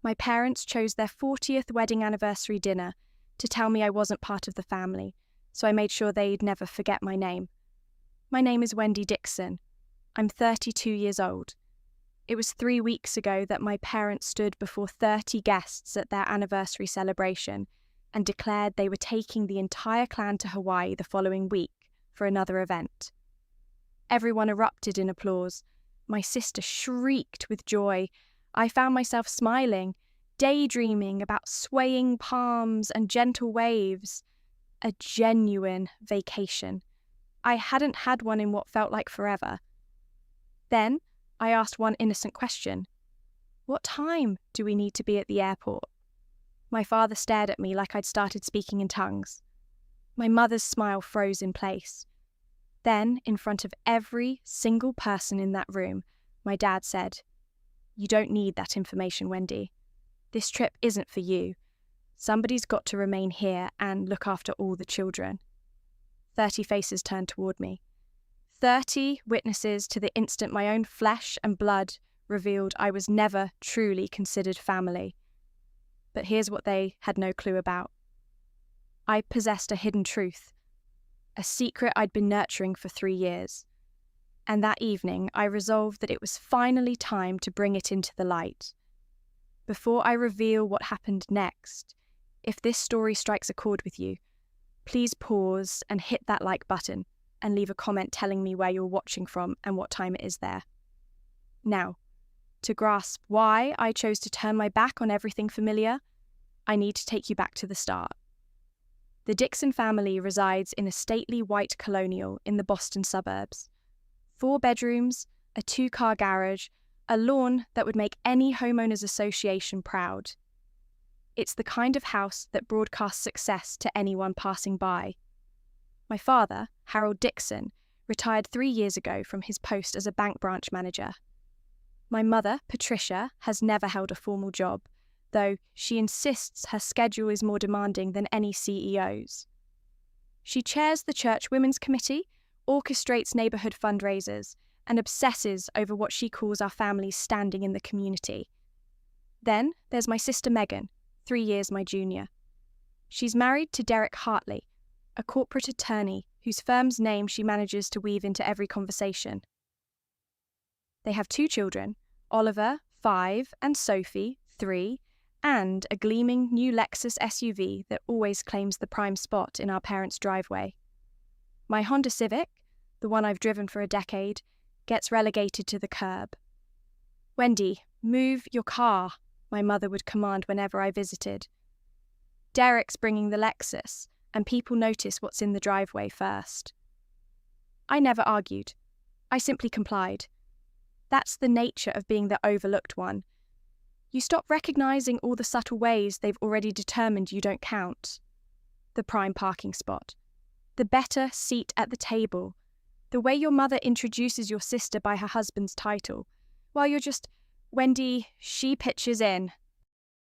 My parents chose their 40th wedding anniversary dinner to tell me I wasn't part of the family, so I made sure they'd never forget my name. My name is Wendy Dixon. I'm 32 years old. It was 3 weeks ago that my parents stood before 30 guests at their anniversary celebration and declared they were taking the entire clan to Hawaii the following week for another event. Everyone erupted in applause. My sister shrieked with joy. I found myself smiling, daydreaming about swaying palms and gentle waves. A genuine vacation. I hadn't had one in what felt like forever. Then I asked one innocent question. What time do we need to be at the airport? My father stared at me like I'd started speaking in tongues. My mother's smile froze in place. Then, in front of every single person in that room, my dad said, "You don't need that information, Wendy. This trip isn't for you. Somebody's got to remain here and look after all the children." 30 faces turned toward me. 30 witnesses to the instant my own flesh and blood revealed I was never truly considered family. But here's what they had no clue about. I possessed a hidden truth, a secret I'd been nurturing for 3 years. And that evening, I resolved that it was finally time to bring it into the light. Before I reveal what happened next, if this story strikes a chord with you, please pause and hit that like button and leave a comment telling me where you're watching from and what time it is there. Now, to grasp why I chose to turn my back on everything familiar, I need to take you back to the start. The Dixon family resides in a stately white colonial in the Boston suburbs. 4 bedrooms, a 2-car garage, a lawn that would make any homeowners association proud. It's the kind of house that broadcasts success to anyone passing by. My father, Harold Dixon, retired 3 years ago from his post as a bank branch manager. My mother, Patricia, has never held a formal job, though she insists her schedule is more demanding than any CEO's. She chairs the church women's committee, orchestrates neighbourhood fundraisers, and obsesses over what she calls our family's standing in the community. Then there's my sister Megan, 3 years my junior. She's married to Derek Hartley, a corporate attorney whose firm's name she manages to weave into every conversation. They have 2 children, Oliver, 5, and Sophie, 3, and a gleaming new Lexus SUV that always claims the prime spot in our parents' driveway. My Honda Civic, the one I've driven for a decade, gets relegated to the curb. "Wendy, move your car," my mother would command whenever I visited. Derek's bringing the Lexus, and people notice what's in the driveway first. I never argued. I simply complied. That's the nature of being the overlooked one. You stop recognizing all the subtle ways they've already determined you don't count. The prime parking spot. The better seat at the table. The way your mother introduces your sister by her husband's title, while you're just, "Wendy, she pitches in."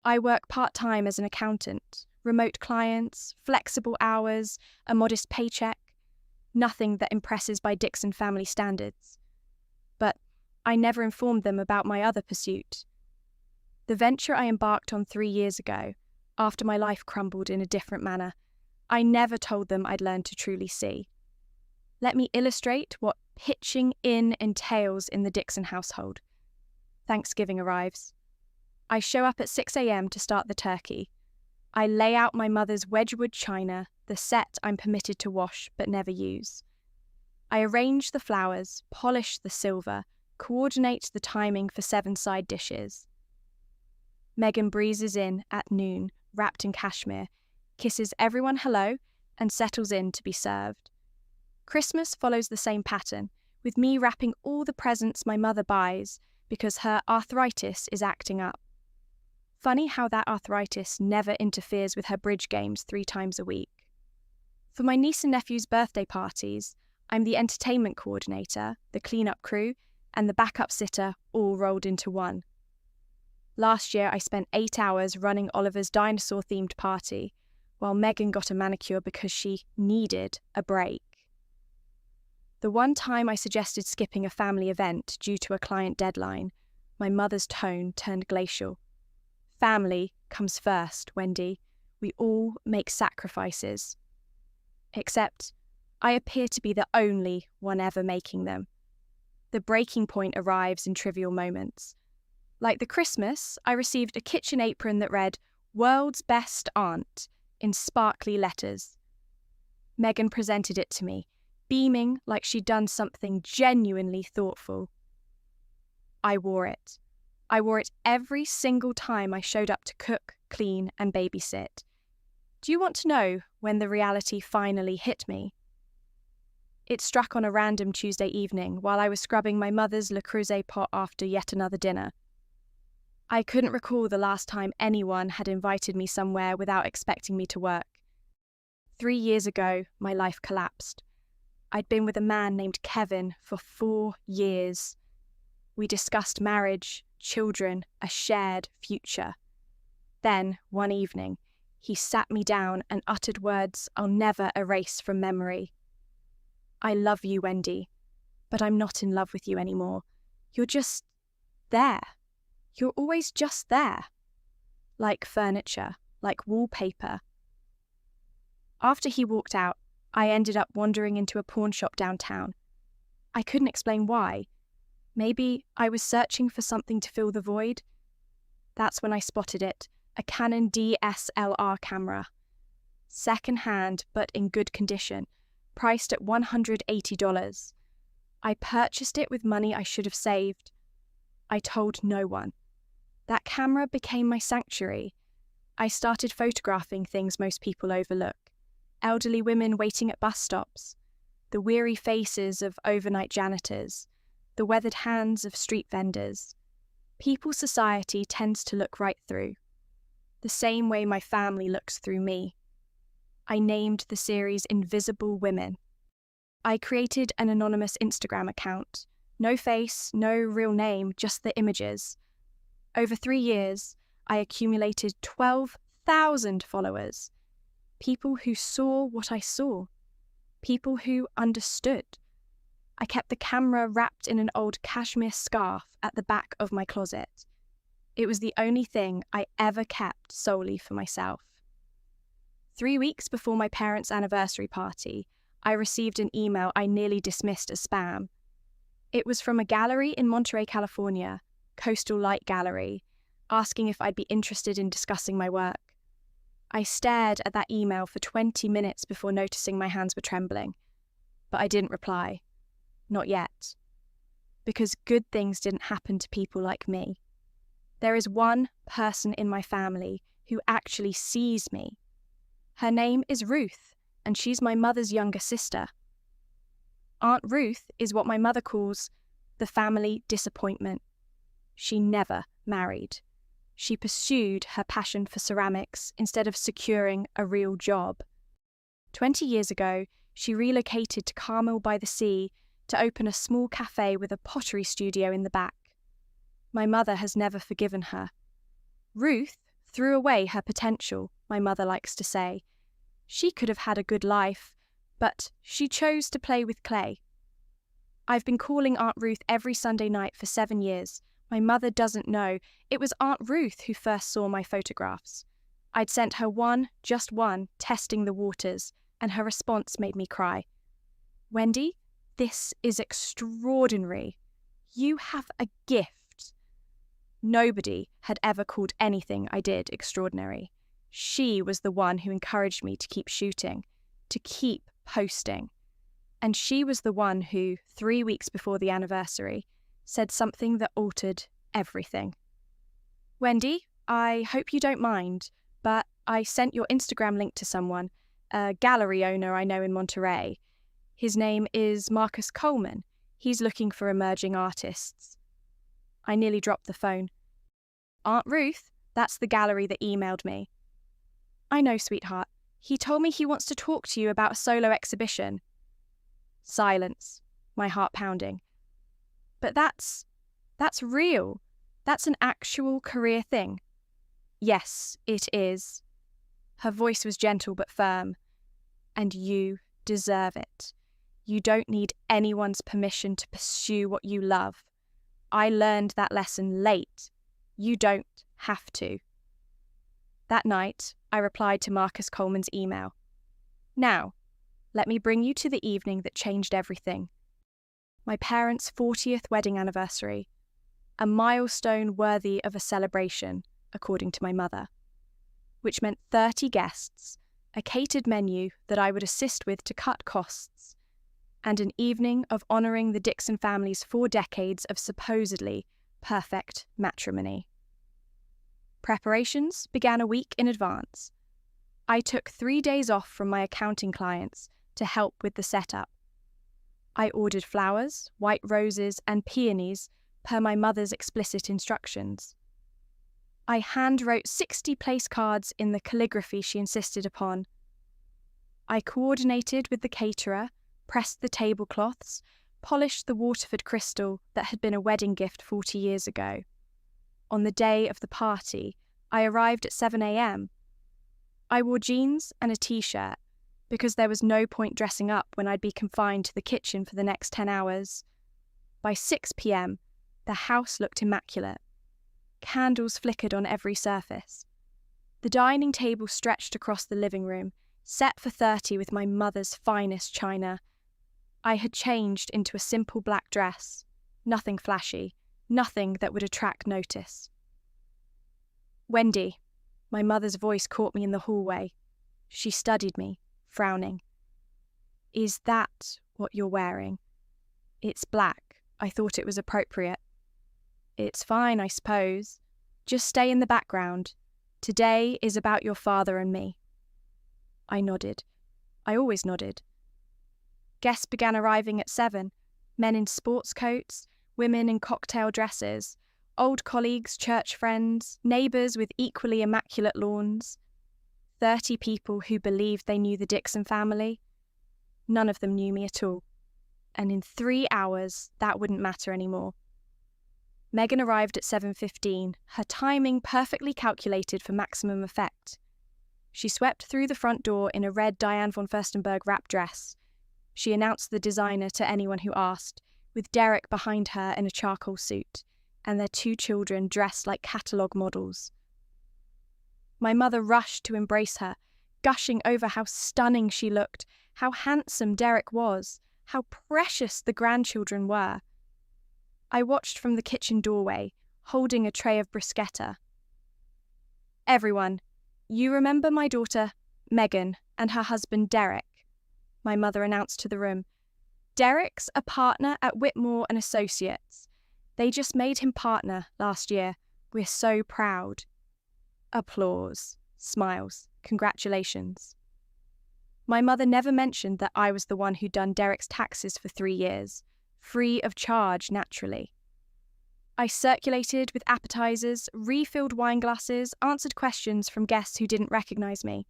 I work part-time as an accountant, remote clients, flexible hours, a modest paycheck. Nothing that impresses by Dixon family standards. But I never informed them about my other pursuit. The venture I embarked on 3 years ago, after my life crumbled in a different manner, I never told them I'd learned to truly see. Let me illustrate what pitching in entails in the Dixon household. Thanksgiving arrives. I show up at 6 a.m. to start the turkey. I lay out my mother's Wedgwood china, the set I'm permitted to wash but never use. I arrange the flowers, polish the silver, coordinate the timing for 7 side dishes. Megan breezes in at noon, wrapped in cashmere, kisses everyone hello, and settles in to be served. Christmas follows the same pattern, with me wrapping all the presents my mother buys because her arthritis is acting up. Funny how that arthritis never interferes with her bridge games 3 times a week. For my niece and nephew's birthday parties, I'm the entertainment coordinator, the cleanup crew, and the backup sitter all rolled into one. Last year I spent 8 hours running Oliver's dinosaur-themed party, while Megan got a manicure because she needed a break. The one time I suggested skipping a family event due to a client deadline, my mother's tone turned glacial. Family comes first, Wendy. We all make sacrifices. Except, I appear to be the only one ever making them. The breaking point arrives in trivial moments. Like the Christmas, I received a kitchen apron that read, "World's Best Aunt," in sparkly letters. Megan presented it to me, beaming like she'd done something genuinely thoughtful. I wore it. I wore it every single time I showed up to cook, clean, and babysit. Do you want to know when the reality finally hit me? It struck on a random Tuesday evening while I was scrubbing my mother's Le Creuset pot after yet another dinner. I couldn't recall the last time anyone had invited me somewhere without expecting me to work. 3 years ago, my life collapsed. I'd been with a man named Kevin for 4 years. We discussed marriage, children, a shared future. Then, one evening, he sat me down and uttered words I'll never erase from memory. "I love you, Wendy, but I'm not in love with you anymore. You're just there. You're always just there. Like furniture, like wallpaper." After he walked out, I ended up wandering into a pawn shop downtown. I couldn't explain why. Maybe I was searching for something to fill the void. That's when I spotted it, a Canon DSLR camera. Second-hand, but in good condition, priced at $180. I purchased it with money I should have saved. I told no one. That camera became my sanctuary. I started photographing things most people overlook. Elderly women waiting at bus stops, the weary faces of overnight janitors, the weathered hands of street vendors. People society tends to look right through, the same way my family looks through me. I named the series Invisible Women. I created an anonymous Instagram account. No face, no real name, just the images. Over 3 years, I accumulated 12,000 followers. People who saw what I saw. People who understood. I kept the camera wrapped in an old cashmere scarf at the back of my closet. It was the only thing I ever kept solely for myself. 3 weeks before my parents' anniversary party, I received an email I nearly dismissed as spam. It was from a gallery in Monterey, California, Coastal Light Gallery, asking if I'd be interested in discussing my work. I stared at that email for 20 minutes before noticing my hands were trembling, but I didn't reply. Not yet. Because good things didn't happen to people like me. There is one person in my family who actually sees me. Her name is Ruth, and she's my mother's younger sister. Aunt Ruth is what my mother calls the family disappointment. She never married. She pursued her passion for ceramics instead of securing a real job. 20 years ago, she relocated to Carmel by the Sea to open a small cafe with a pottery studio in the back. My mother has never forgiven her. Ruth threw away her potential, my mother likes to say. She could have had a good life, but she chose to play with clay. I've been calling Aunt Ruth every Sunday night for 7 years. My mother doesn't know. It was Aunt Ruth who first saw my photographs. I'd sent her just one, testing the waters, and her response made me cry. "Wendy, this is extraordinary. You have a gift." Nobody had ever called anything I did extraordinary. She was the one who encouraged me to keep shooting, to keep posting. And she was the one who, 3 weeks before the anniversary, said something that altered everything. "Wendy, I hope you don't mind, but I sent your Instagram link to someone, a gallery owner I know in Monterey. His name is Marcus Coleman. He's looking for emerging artists." I nearly dropped the phone. "Aunt Ruth, that's the gallery that emailed me." "I know, sweetheart. He told me he wants to talk to you about a solo exhibition." Silence, my heart pounding. "But that's real. That's an actual career thing." "Yes, it is." Her voice was gentle but firm. "And you deserve it. You don't need anyone's permission to pursue what you love. I learned that lesson late. You don't have to." That night, I replied to Marcus Coleman's email. Now, let me bring you to the evening that changed everything. My parents' 40th wedding anniversary, a milestone worthy of a celebration, according to my mother, which meant 30 guests, a catered menu that I would assist with to cut costs, and an evening of honouring the Dixon family's 4 decades of supposedly perfect matrimony. Preparations began a week in advance. I took 3 days off from my accounting clients to help with the setup. I ordered flowers, white roses, and peonies per my mother's explicit instructions. I hand-wrote 60 place cards in the calligraphy she insisted upon. I coordinated with the caterer, pressed the tablecloths, polished the Waterford crystal that had been a wedding gift 40 years ago. On the day of the party, I arrived at 7 a.m. I wore jeans and a t-shirt because there was no point dressing up when I'd be confined to the kitchen for the next 10 hours. By 6 p.m, the house looked immaculate. Candles flickered on every surface. The dining table stretched across the living room, set for 30 with my mother's finest china. I had changed into a simple black dress, nothing flashy, nothing that would attract notice. "Wendy," my mother's voice caught me in the hallway. She studied me, frowning. "Is that what you're wearing?" "It's black. I thought it was appropriate." "It's fine, I suppose. Just stay in the background. Today is about your father and me." I nodded. I always nodded. Guests began arriving at 7, men in sports coats, women in cocktail dresses, old colleagues, church friends, neighbours with equally immaculate lawns. 30 people who believed they knew the Dixon family. None of them knew me at all. And in 3 hours, that wouldn't matter anymore. Megan arrived at 7:15, her timing perfectly calculated for maximum effect. She swept through the front door in a red Diane von Furstenberg wrap dress. She announced the designer to anyone who asked, with Derek behind her in a charcoal suit, and their 2 children dressed like catalogue models. My mother rushed to embrace her, gushing over how stunning she looked, how handsome Derek was, how precious the grandchildren were. I watched from the kitchen doorway, holding a tray of bruschetta. "Everyone, you remember my daughter, Megan, and her husband, Derek," my mother announced to the room. "Derek's a partner at Whitmore and Associates. They just made him partner last year. We're so proud." Applause, smiles, congratulations. My mother never mentioned that I was the one who'd done Derek's taxes for 3 years, free of charge, naturally. I circulated with appetizers, refilled wine glasses, answered questions from guests who didn't recognize me.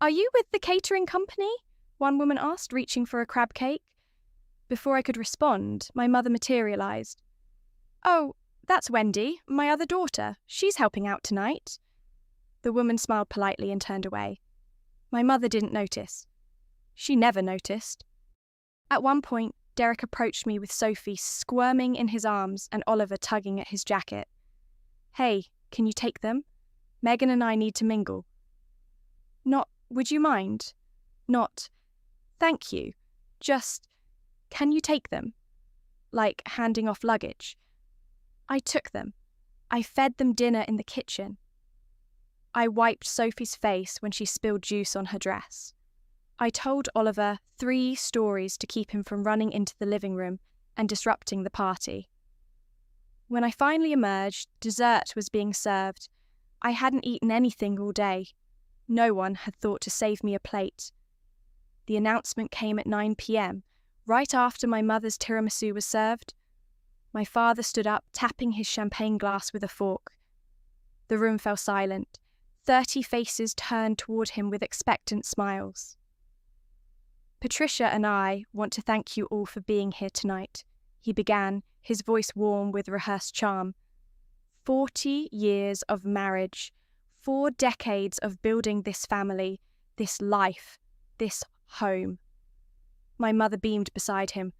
"Are you with the catering company?" one woman asked, reaching for a crab cake. Before I could respond, my mother materialized. "Oh, that's Wendy, my other daughter. She's helping out tonight." The woman smiled politely and turned away. My mother didn't notice. She never noticed. At one point, Derek approached me with Sophie squirming in his arms and Oliver tugging at his jacket. "Hey, can you take them? Megan and I need to mingle." "Not, would you mind? Not, thank you. Just, can you take them?" Like handing off luggage. I took them. I fed them dinner in the kitchen. I wiped Sophie's face when she spilled juice on her dress. I told Oliver 3 stories to keep him from running into the living room and disrupting the party. When I finally emerged, dessert was being served. I hadn't eaten anything all day. No one had thought to save me a plate. The announcement came at 9 p.m, right after my mother's tiramisu was served. My father stood up, tapping his champagne glass with a fork. The room fell silent. 30 faces turned toward him with expectant smiles. "Patricia and I want to thank you all for being here tonight," he began, his voice warm with rehearsed charm. 40 years of marriage, 4 decades of building this family, this life, this home. My mother beamed beside him.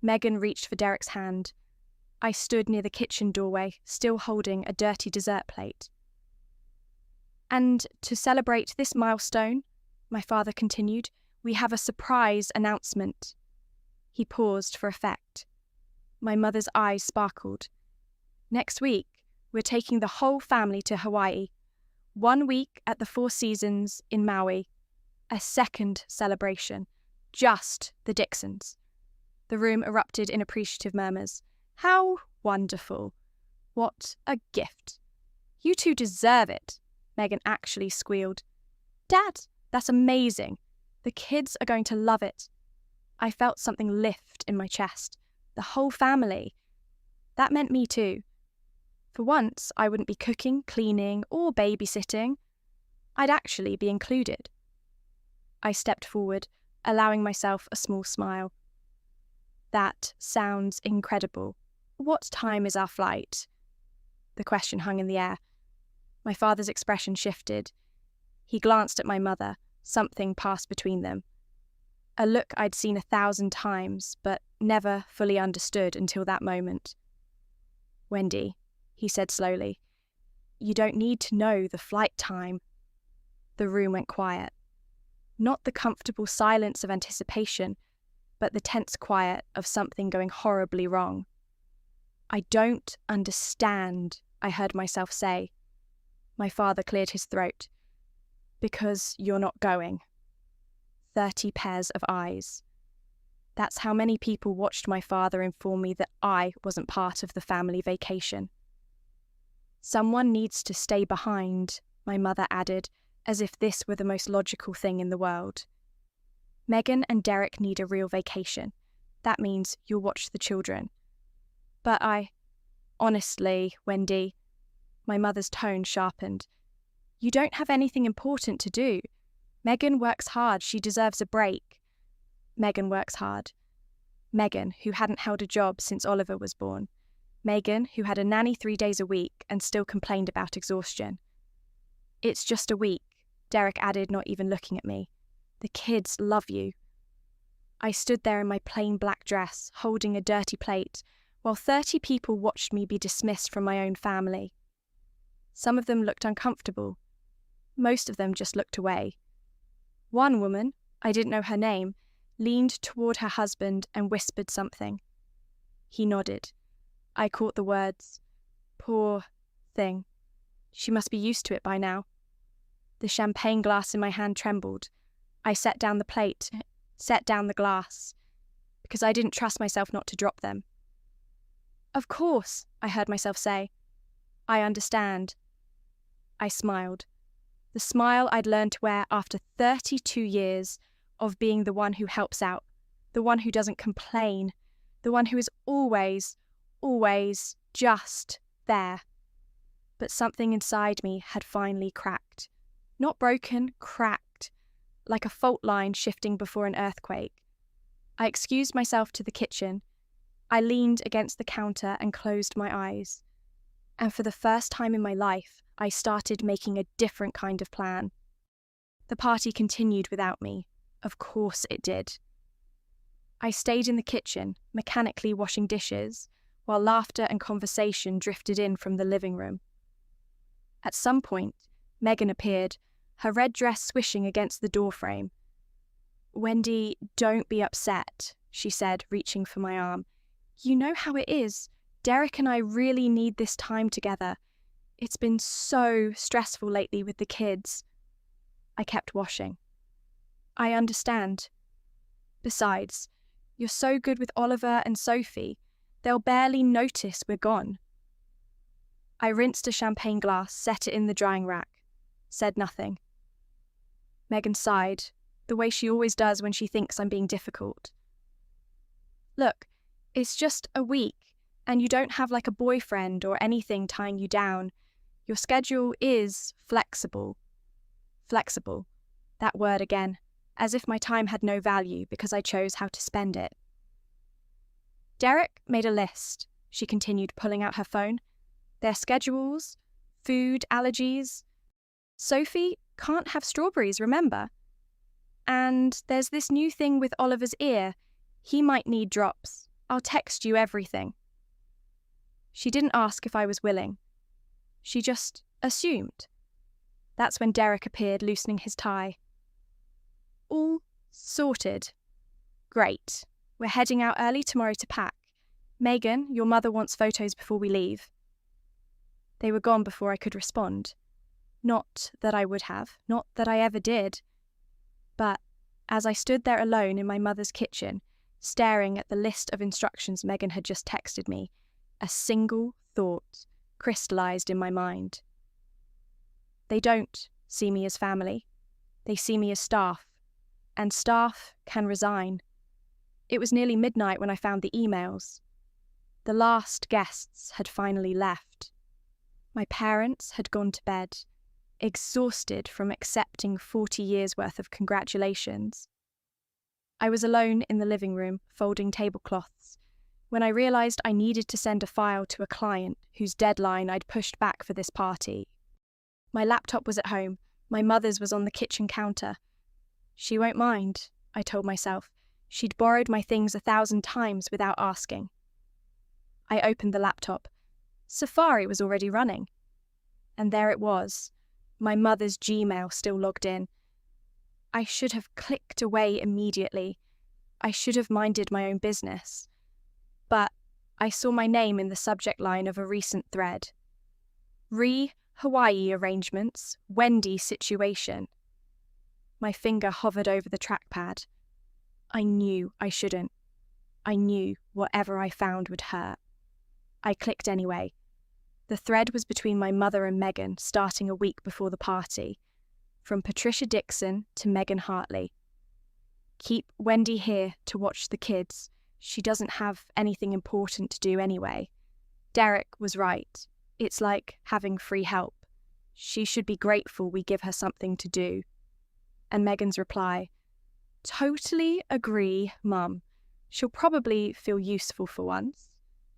Megan reached for Derek's hand. I stood near the kitchen doorway, still holding a dirty dessert plate. And to celebrate this milestone, my father continued, we have a surprise announcement. He paused for effect. My mother's eyes sparkled. Next week, we're taking the whole family to Hawaii. 1 week at the Four Seasons in Maui. A second celebration. Just the Dixons. The room erupted in appreciative murmurs. How wonderful. What a gift. You two deserve it, Megan actually squealed. Dad, that's amazing. The kids are going to love it. I felt something lift in my chest. The whole family. That meant me too. For once, I wouldn't be cooking, cleaning, or babysitting. I'd actually be included. I stepped forward, allowing myself a small smile. That sounds incredible. What time is our flight? The question hung in the air. My father's expression shifted. He glanced at my mother. Something passed between them. A look I'd seen 1,000 times, but never fully understood until that moment. Wendy, he said slowly, you don't need to know the flight time. The room went quiet. Not the comfortable silence of anticipation, but the tense quiet of something going horribly wrong. I don't understand, I heard myself say. My father cleared his throat. Because you're not going. 30 pairs of eyes. That's how many people watched my father inform me that I wasn't part of the family vacation. Someone needs to stay behind, my mother added, as if this were the most logical thing in the world. Megan and Derek need a real vacation. That means you'll watch the children. But honestly, Wendy, my mother's tone sharpened. You don't have anything important to do. Megan works hard. She deserves a break. Megan works hard. Megan, who hadn't held a job since Oliver was born. Megan, who had a nanny 3 days a week and still complained about exhaustion. It's just a week, Derek added, not even looking at me. The kids love you. I stood there in my plain black dress, holding a dirty plate, while 30 people watched me be dismissed from my own family. Some of them looked uncomfortable. Most of them just looked away. One woman, I didn't know her name, leaned toward her husband and whispered something. He nodded. I caught the words, poor thing. She must be used to it by now. The champagne glass in my hand trembled. I set down the plate, set down the glass, because I didn't trust myself not to drop them. Of course, I heard myself say. I understand. I smiled. The smile I'd learned to wear after 32 years of being the one who helps out, the one who doesn't complain, the one who is always just there. But something inside me had finally cracked. Not broken, cracked, like a fault line shifting before an earthquake. I excused myself to the kitchen. I leaned against the counter and closed my eyes. And for the first time in my life, I started making a different kind of plan. The party continued without me. Of course it did. I stayed in the kitchen, mechanically washing dishes, while laughter and conversation drifted in from the living room. At some point, Megan appeared, her red dress swishing against the doorframe. Wendy, don't be upset, she said, reaching for my arm. You know how it is. Derek and I really need this time together. It's been so stressful lately with the kids. I kept washing. I understand. Besides, you're so good with Oliver and Sophie. They'll barely notice we're gone. I rinsed a champagne glass, set it in the drying rack, said nothing. Megan sighed, the way she always does when she thinks I'm being difficult. Look, it's just a week, and you don't have like a boyfriend or anything tying you down. Your schedule is flexible. Flexible. That word again, as if my time had no value because I chose how to spend it. Derek made a list, she continued, pulling out her phone. Their schedules, food allergies. Sophie can't have strawberries, remember? And there's this new thing with Oliver's ear. He might need drops. I'll text you everything. She didn't ask if I was willing. She just assumed. That's when Derek appeared, loosening his tie. All sorted. Great. We're heading out early tomorrow to pack. Megan, your mother wants photos before we leave. They were gone before I could respond. Not that I would have, not that I ever did. But as I stood there alone in my mother's kitchen, staring at the list of instructions Megan had just texted me, a single thought crystallized in my mind. They don't see me as family. They see me as staff. And staff can resign. It was nearly midnight when I found the emails. The last guests had finally left. My parents had gone to bed, exhausted from accepting 40 years' worth of congratulations. I was alone in the living room, folding tablecloths, when I realised I needed to send a file to a client whose deadline I'd pushed back for this party. My laptop was at home. My mother's was on the kitchen counter. She won't mind, I told myself. She'd borrowed my things 1,000 times without asking. I opened the laptop. Safari was already running. And there it was, my mother's Gmail still logged in. I should have clicked away immediately. I should have minded my own business. But I saw my name in the subject line of a recent thread. Hawaii arrangements, Wendy situation. My finger hovered over the trackpad. I knew I shouldn't. I knew whatever I found would hurt. I clicked anyway. The thread was between my mother and Megan, starting a week before the party. From Patricia Dixon to Megan Hartley. Keep Wendy here to watch the kids. She doesn't have anything important to do anyway. Derek was right. It's like having free help. She should be grateful we give her something to do. And Megan's reply, totally agree, Mum. She'll probably feel useful for once.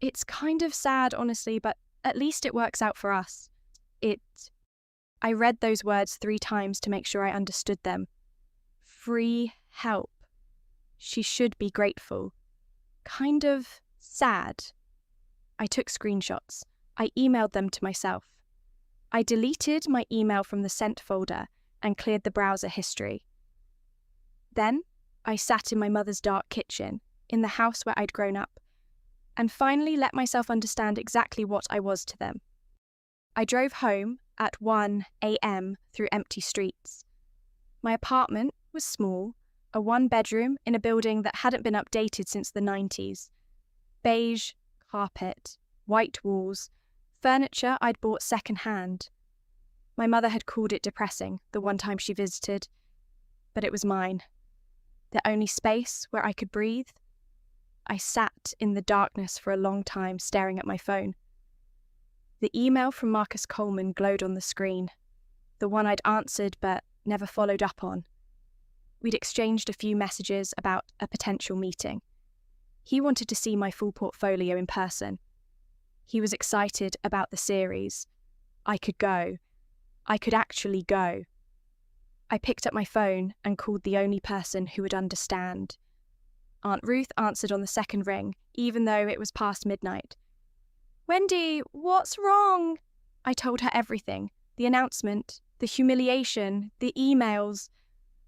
It's kind of sad, honestly, but at least it works out for us. I read those words 3 times to make sure I understood them. Free help. She should be grateful. Kind of sad. I took screenshots. I emailed them to myself. I deleted my email from the sent folder and cleared the browser history. Then I sat in my mother's dark kitchen, in the house where I'd grown up, and finally let myself understand exactly what I was to them. I drove home at 1 a.m. through empty streets. My apartment was small, a 1-bedroom in a building that hadn't been updated since the 90s. Beige carpet, white walls, furniture I'd bought second-hand. My mother had called it depressing the one time she visited, but it was mine. The only space where I could breathe. I sat in the darkness for a long time, staring at my phone. The email from Marcus Coleman glowed on the screen, the one I'd answered but never followed up on. We'd exchanged a few messages about a potential meeting. He wanted to see my full portfolio in person. He was excited about the series. I could go. I could actually go. I picked up my phone and called the only person who would understand. Aunt Ruth answered on the second ring, even though it was past midnight. Wendy, what's wrong? I told her everything. The announcement, the humiliation, the emails.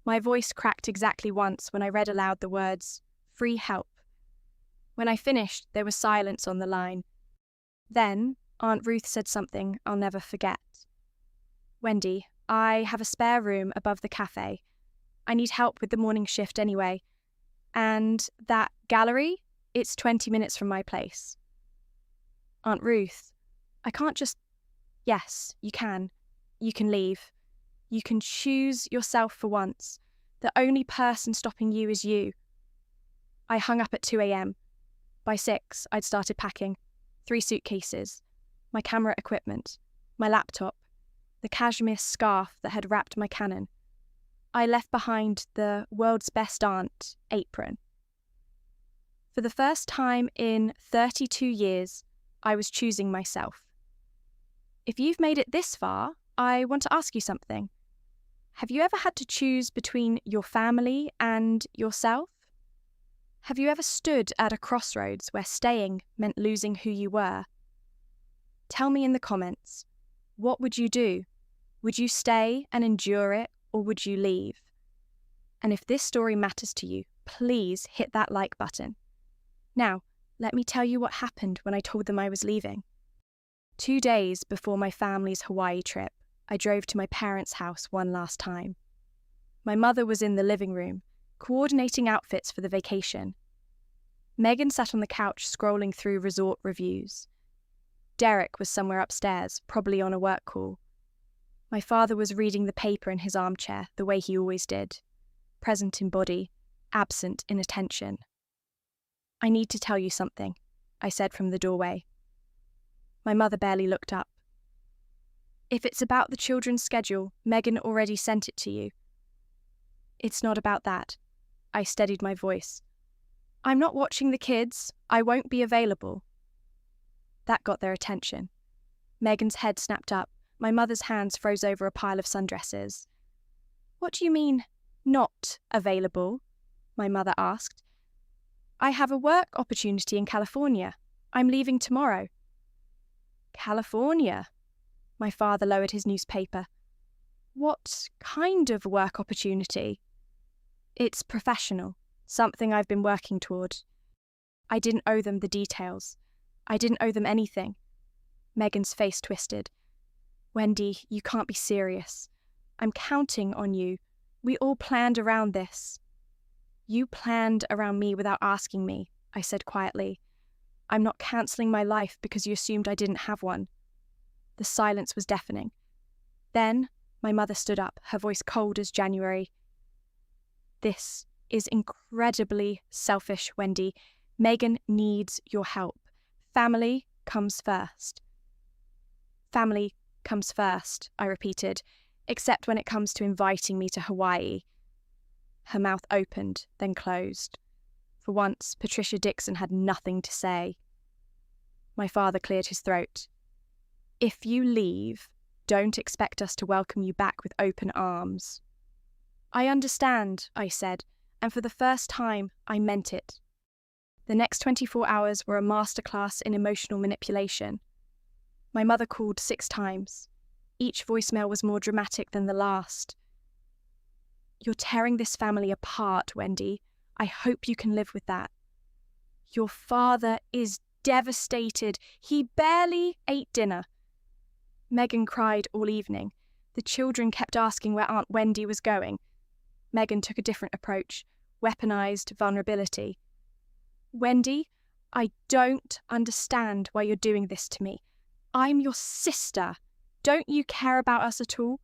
My voice cracked exactly once when I read aloud the words, free help. When I finished, there was silence on the line. Then, Aunt Ruth said something I'll never forget. Wendy, I have a spare room above the cafe. I need help with the morning shift anyway. And that gallery, it's 20 minutes from my place. Aunt Ruth, I can't just... Yes, you can. You can leave. You can choose yourself for once. The only person stopping you is you. I hung up at 2 a.m. By 6, I'd started packing. 3 suitcases. My camera equipment. My laptop. The cashmere scarf that had wrapped my Canon. I left behind the world's best aunt apron. For the first time in 32 years, I was choosing myself. If you've made it this far, I want to ask you something. Have you ever had to choose between your family and yourself? Have you ever stood at a crossroads where staying meant losing who you were? Tell me in the comments, what would you do? Would you stay and endure it, or would you leave? And if this story matters to you, please hit that like button. Now, let me tell you what happened when I told them I was leaving. 2 days before my family's Hawaii trip, I drove to my parents' house one last time. My mother was in the living room, coordinating outfits for the vacation. Megan sat on the couch scrolling through resort reviews. Derek was somewhere upstairs, probably on a work call. My father was reading the paper in his armchair, the way he always did. Present in body, absent in attention. I need to tell you something, I said from the doorway. My mother barely looked up. If it's about the children's schedule, Megan already sent it to you. It's not about that. I steadied my voice. I'm not watching the kids. I won't be available. That got their attention. Megan's head snapped up. My mother's hands froze over a pile of sundresses. What do you mean, not available? My mother asked. I have a work opportunity in California. I'm leaving tomorrow. California? My father lowered his newspaper. What kind of work opportunity? It's professional, something I've been working toward. I didn't owe them the details. I didn't owe them anything. Megan's face twisted. Wendy, you can't be serious. I'm counting on you. We all planned around this. You planned around me without asking me, I said quietly. I'm not cancelling my life because you assumed I didn't have one. The silence was deafening. Then my mother stood up, her voice cold as January. This is incredibly selfish, Wendy. Megan needs your help. Family comes first. Family comes first, I repeated, except when it comes to inviting me to Hawaii. Her mouth opened, then closed. For once, Patricia Dixon had nothing to say. My father cleared his throat. If you leave, don't expect us to welcome you back with open arms. I understand, I said, and for the first time, I meant it. The next 24 hours were a masterclass in emotional manipulation. My mother called 6 times. Each voicemail was more dramatic than the last. You're tearing this family apart, Wendy. I hope you can live with that. Your father is devastated. He barely ate dinner. Megan cried all evening. The children kept asking where Aunt Wendy was going. Megan took a different approach, weaponized vulnerability. Wendy, I don't understand why you're doing this to me. I'm your sister. Don't you care about us at all?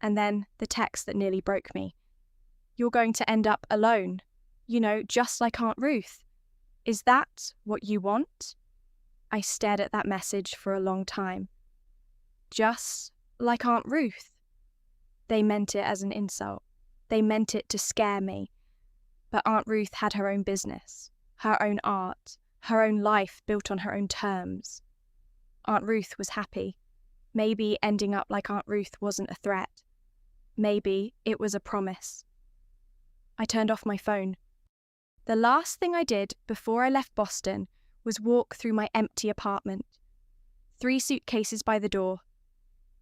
And then the text that nearly broke me. You're going to end up alone. You know, just like Aunt Ruth. Is that what you want? I stared at that message for a long time. Just like Aunt Ruth. They meant it as an insult. They meant it to scare me. But Aunt Ruth had her own business, her own art, her own life built on her own terms. Aunt Ruth was happy. Maybe ending up like Aunt Ruth wasn't a threat. Maybe it was a promise. I turned off my phone. The last thing I did before I left Boston was walk through my empty apartment. 3 suitcases by the door.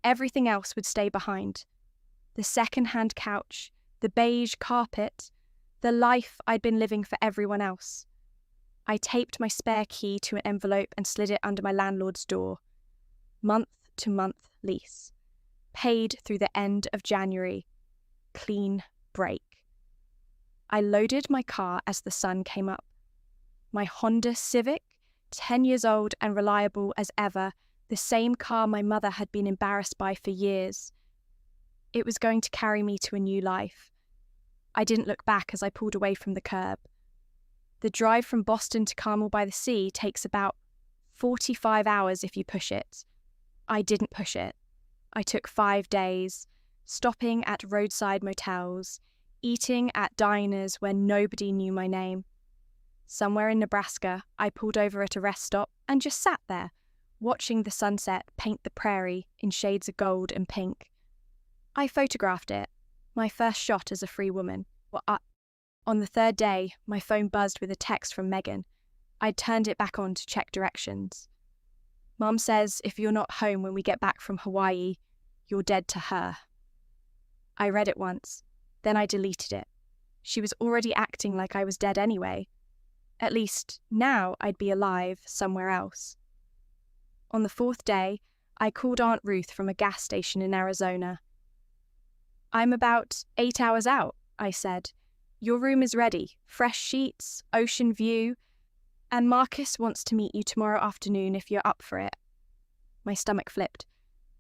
Everything else would stay behind. The second-hand couch, the beige carpet, the life I'd been living for everyone else. I taped my spare key to an envelope and slid it under my landlord's door. Month-to-month lease. Paid through the end of January. Clean break. I loaded my car as the sun came up. My Honda Civic, 10 years old and reliable as ever, the same car my mother had been embarrassed by for years. It was going to carry me to a new life. I didn't look back as I pulled away from the curb. The drive from Boston to Carmel by the Sea takes about 45 hours if you push it. I didn't push it. I took 5 days, stopping at roadside motels, eating at diners where nobody knew my name. Somewhere in Nebraska, I pulled over at a rest stop and just sat there, watching the sunset paint the prairie in shades of gold and pink. I photographed it, my first shot as a free woman. On the 3rd day, my phone buzzed with a text from Megan. I'd turned it back on to check directions. Mum says if you're not home when we get back from Hawaii, You're dead to her. I read it once, then I deleted it. She was already acting like I was dead anyway. At least, now I'd be alive somewhere else. On the 4th day, I called Aunt Ruth from a gas station in Arizona. I'm about 8 hours out, I said. Your room is ready, fresh sheets, ocean view, and Marcus wants to meet you tomorrow afternoon if you're up for it. My stomach flipped.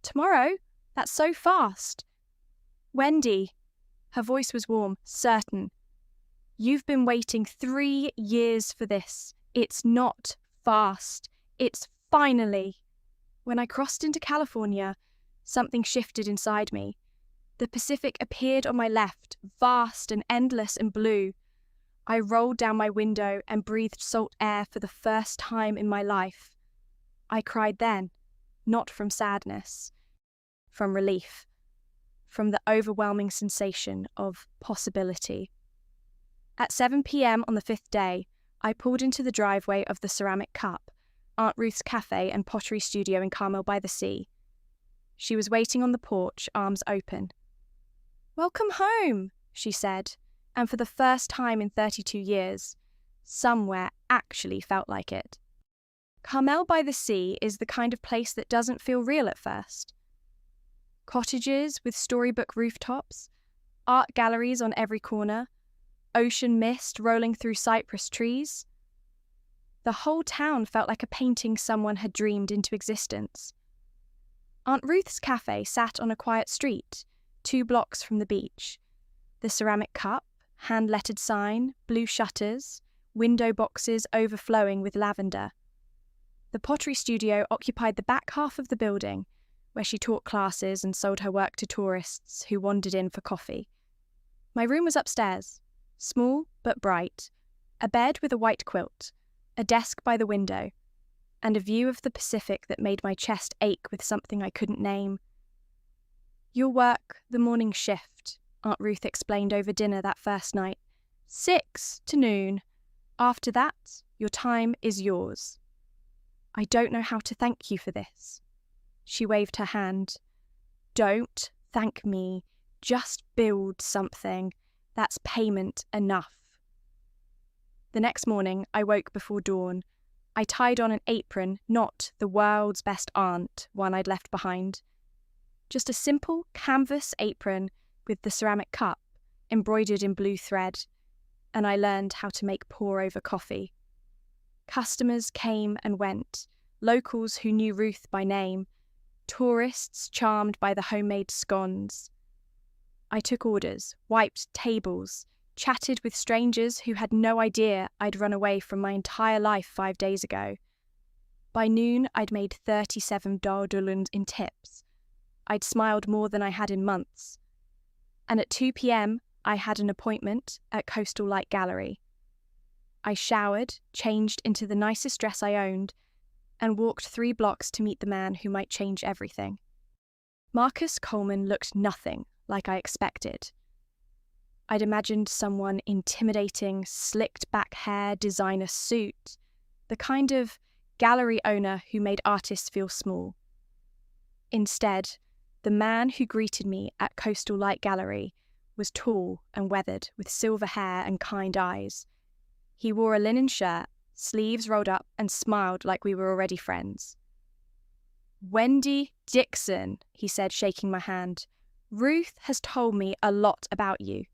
Tomorrow? That's so fast. Wendy. Her voice was warm, certain. You've been waiting 3 years for this. It's not fast. It's finally. When I crossed into California, something shifted inside me. The Pacific appeared on my left, vast and endless and blue. I rolled down my window and breathed salt air for the first time in my life. I cried then, not from sadness, from relief, from the overwhelming sensation of possibility. At 7 p.m. on the 5th day, I pulled into the driveway of the Ceramic Cup, Aunt Ruth's cafe and pottery studio in Carmel by the Sea. She was waiting on the porch, arms open. Welcome home, she said, and for the first time in 32 years, somewhere actually felt like it. Carmel by the Sea is the kind of place that doesn't feel real at first. Cottages with storybook rooftops, art galleries on every corner, ocean mist rolling through cypress trees. The whole town felt like a painting someone had dreamed into existence. Aunt Ruth's cafe sat on a quiet street, 2 blocks from the beach. The Ceramic Cup, hand-lettered sign, blue shutters, window boxes overflowing with lavender. The pottery studio occupied the back half of the building, where she taught classes and sold her work to tourists who wandered in for coffee. My room was upstairs, small but bright, a bed with a white quilt, a desk by the window, and a view of the Pacific that made my chest ache with something I couldn't name. You'll work the morning shift, Aunt Ruth explained over dinner that first night. 6 to noon. After that, your time is yours. I don't know how to thank you for this. She waved her hand. Don't thank me. Just build something. That's payment enough. The next morning, I woke before dawn. I tied on an apron, not the world's best aunt, one I'd left behind. Just a simple canvas apron with the Ceramic Cup embroidered in blue thread, and I learned how to make pour-over coffee. Customers came and went, locals who knew Ruth by name, tourists charmed by the homemade scones. I took orders, wiped tables, chatted with strangers who had no idea I'd run away from my entire life 5 days ago. By noon, I'd made $37 in tips. I'd smiled more than I had in months. And at 2 p.m, I had an appointment at Coastal Light Gallery. I showered, changed into the nicest dress I owned, and walked 3 blocks to meet the man who might change everything. Marcus Coleman looked nothing like I expected. I'd imagined someone intimidating, slicked-back hair, designer suit, the kind of gallery owner who made artists feel small. Instead, the man who greeted me at Coastal Light Gallery was tall and weathered, with silver hair and kind eyes. He wore a linen shirt, sleeves rolled up, and smiled like we were already friends. "Wendy Dixon," he said, shaking my hand. "Ruth has told me a lot about you.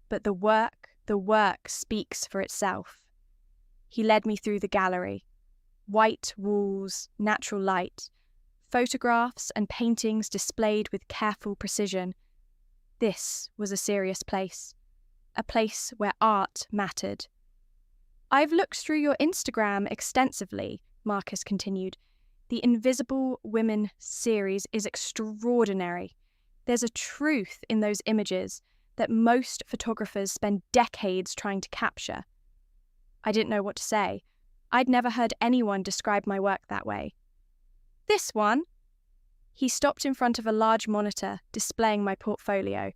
But the work speaks for itself." He led me through the gallery. White walls, natural light, photographs and paintings displayed with careful precision. This was a serious place, a place where art mattered. "I've looked through your Instagram extensively," Marcus continued. "The Invisible Women series is extraordinary. There's a truth in those images that most photographers spend decades trying to capture." I didn't know what to say. I'd never heard anyone describe my work that way. "This one?" He stopped in front of a large monitor displaying my portfolio.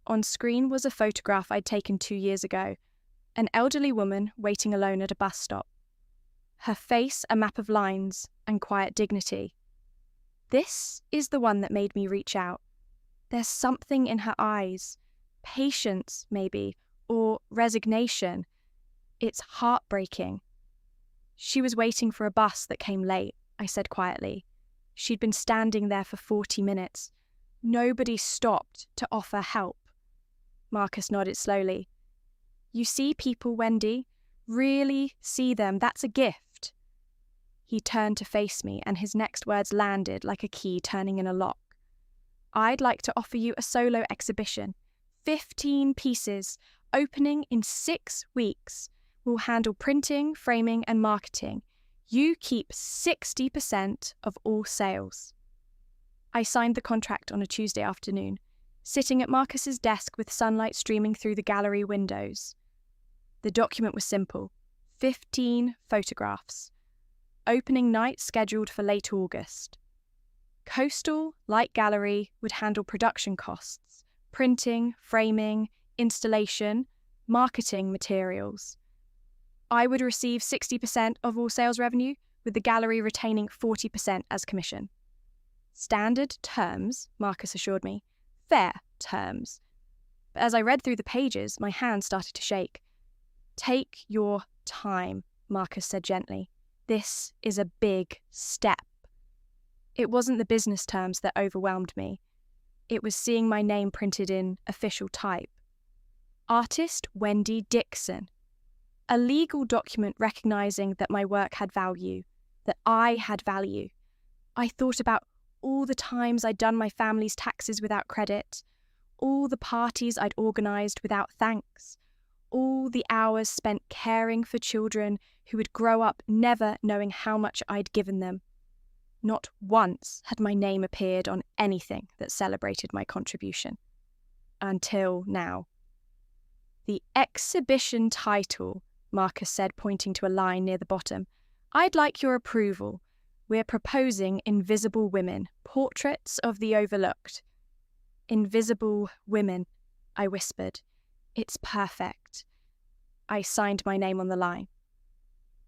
On screen was a photograph I'd taken 2 years ago, an elderly woman waiting alone at a bus stop. Her face a map of lines and quiet dignity. This is the one that made me reach out. There's something in her eyes. Patience, maybe, or resignation. It's heartbreaking. She was waiting for a bus that came late, I said quietly. She'd been standing there for 40 minutes. Nobody stopped to offer help. Marcus nodded slowly. You see people, Wendy? Really see them. That's a gift. He turned to face me, and his next words landed like a key turning in a lock. I'd like to offer you a solo exhibition. 15 pieces, opening in 6 weeks. We'll handle printing, framing, and marketing. You keep 60% of all sales. I signed the contract on a Tuesday afternoon, sitting at Marcus's desk with sunlight streaming through the gallery windows. The document was simple. 15 photographs. Opening night scheduled for late August. Coastal Light Gallery would handle production costs, printing, framing, installation, marketing materials. I would receive 60% of all sales revenue, with the gallery retaining 40% as commission. Standard terms, Marcus assured me. Fair terms. But as I read through the pages, my hands started to shake. Take your time, Marcus said gently. This is a big step. It wasn't the business terms that overwhelmed me. It was seeing my name printed in official type. Artist Wendy Dixon. A legal document recognizing that my work had value, that I had value. I thought about all the times I'd done my family's taxes without credit, all the parties I'd organised without thanks, all the hours spent caring for children who would grow up never knowing how much I'd given them. Not once had my name appeared on anything that celebrated my contribution. Until now. The exhibition title, Marcus said, pointing to a line near the bottom. I'd like your approval. We're proposing Invisible Women, Portraits of the Overlooked. Invisible Women, I whispered. It's perfect. I signed my name on the line.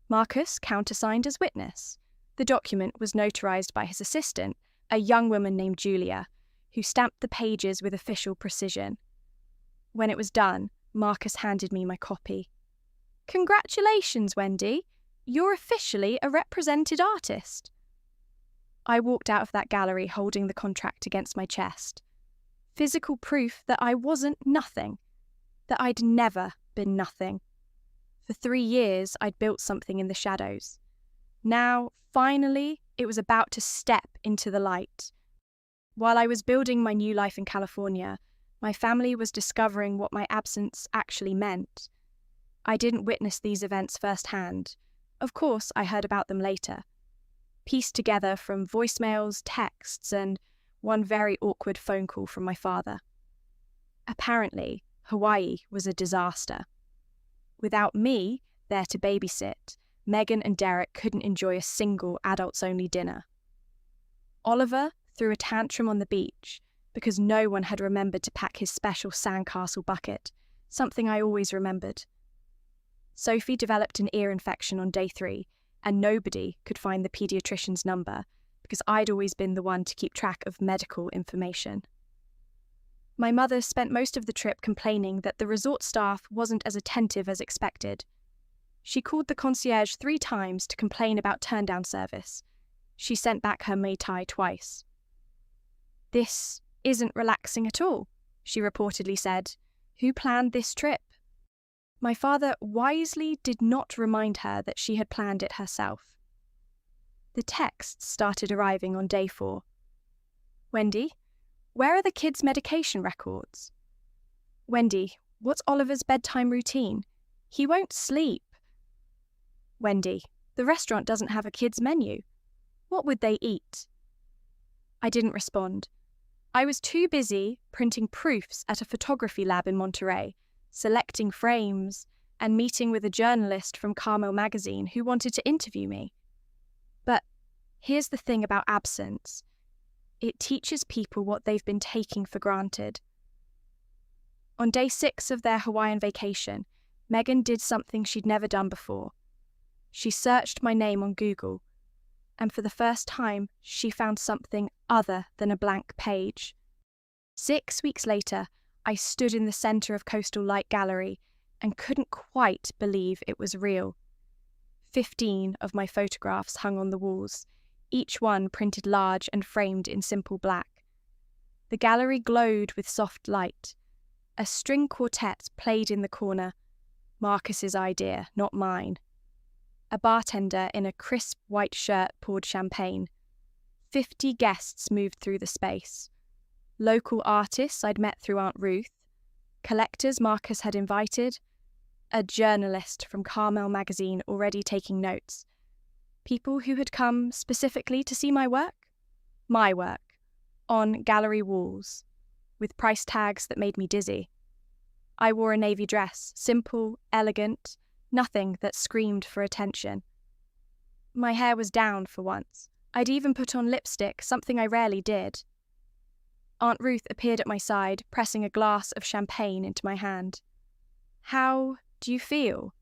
Marcus countersigned as witness. The document was notarized by his assistant, a young woman named Julia, who stamped the pages with official precision. When it was done, Marcus handed me my copy. Congratulations, Wendy. You're officially a represented artist. I walked out of that gallery holding the contract against my chest. Physical proof that I wasn't nothing, that I'd never been nothing. For 3 years, I'd built something in the shadows. Now, finally, it was about to step into the light. While I was building my new life in California, my family was discovering what my absence actually meant. I didn't witness these events firsthand. Of course, I heard about them later. Pieced together from voicemails, texts, and one very awkward phone call from my father. Apparently, Hawaii was a disaster. Without me there to babysit, Megan and Derek couldn't enjoy a single adults-only dinner. Oliver threw a tantrum on the beach because no one had remembered to pack his special sandcastle bucket, something I always remembered. Sophie developed an ear infection on day 3, and nobody could find the paediatrician's number because I'd always been the one to keep track of medical information. My mother spent most of the trip complaining that the resort staff wasn't as attentive as expected. She called the concierge 3 times to complain about turn-down service. She sent back her Mai Tai twice. This isn't relaxing at all, she reportedly said. Who planned this trip? My father wisely did not remind her that she had planned it herself. The texts started arriving on day 4. Wendy, where are the kids' medication records? Wendy, what's Oliver's bedtime routine? He won't sleep. Wendy, the restaurant doesn't have a kids' menu. What would they eat? I didn't respond. I was too busy printing proofs at a photography lab in Monterey, selecting frames, and meeting with a journalist from Carmel magazine who wanted to interview me. But here's the thing about absence. It teaches people what they've been taking for granted. On day 6 of their Hawaiian vacation, Megan did something she'd never done before. She searched my name on Google. and for the first time, she found something other than a blank page. 6 weeks later, I stood in the centre of Coastal Light Gallery and couldn't quite believe it was real. 15 of my photographs hung on the walls, each one printed large and framed in simple black. The gallery glowed with soft light. A string quartet played in the corner, Marcus's idea, not mine. A bartender in a crisp white shirt poured champagne. 50 guests moved through the space. Local artists I'd met through Aunt Ruth, collectors Marcus had invited, a journalist from Carmel magazine already taking notes. People who had come specifically to see my work, on gallery walls, with price tags that made me dizzy. I wore a navy dress, simple, elegant, nothing that screamed for attention. My hair was down for once. I'd even put on lipstick, something I rarely did. Aunt Ruth appeared at my side, pressing a glass of champagne into my hand. "How do you feel?"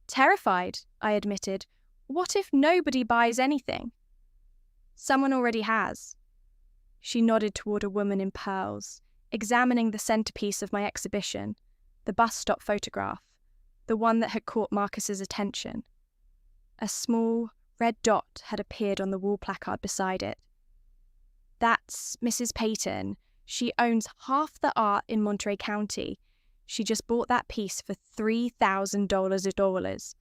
"Terrified," I admitted. "What if nobody buys anything?" "Someone already has." She nodded toward a woman in pearls, examining the centerpiece of my exhibition, the bus stop photograph, the one that had caught Marcus's attention. A small red dot had appeared on the wall placard beside it. "That's Mrs. Payton. She owns half the art in Monterey County. She just bought that piece for $3,000.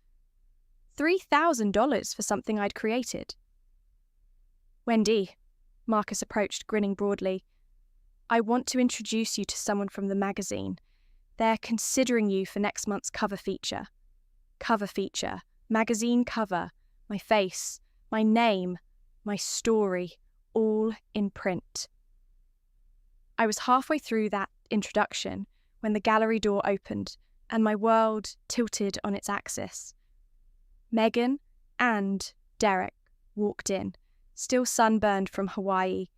$3,000 for something I'd created." "Wendy," Marcus approached, grinning broadly, "I want to introduce you to someone from the magazine. They're considering you for next month's cover feature. Cover feature, magazine cover, my face, my name, my story, all in print." I was halfway through that introduction when the gallery door opened and my world tilted on its axis. Megan and Derek walked in, still sunburned from Hawaii.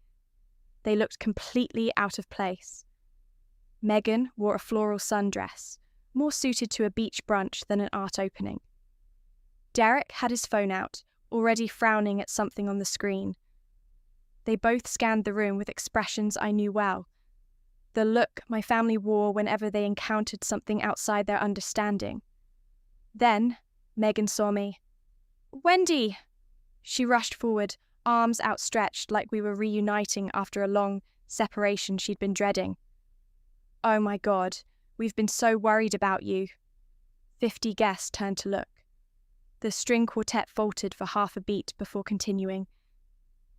They looked completely out of place. Megan wore a floral sundress, more suited to a beach brunch than an art opening. Derek had his phone out, already frowning at something on the screen. They both scanned the room with expressions I knew well, the look my family wore whenever they encountered something outside their understanding. Then Megan saw me. "Wendy!" She rushed forward, arms outstretched like we were reuniting after a long separation she'd been dreading. "Oh my God, we've been so worried about you." 50 guests turned to look. The string quartet faltered for half a beat before continuing.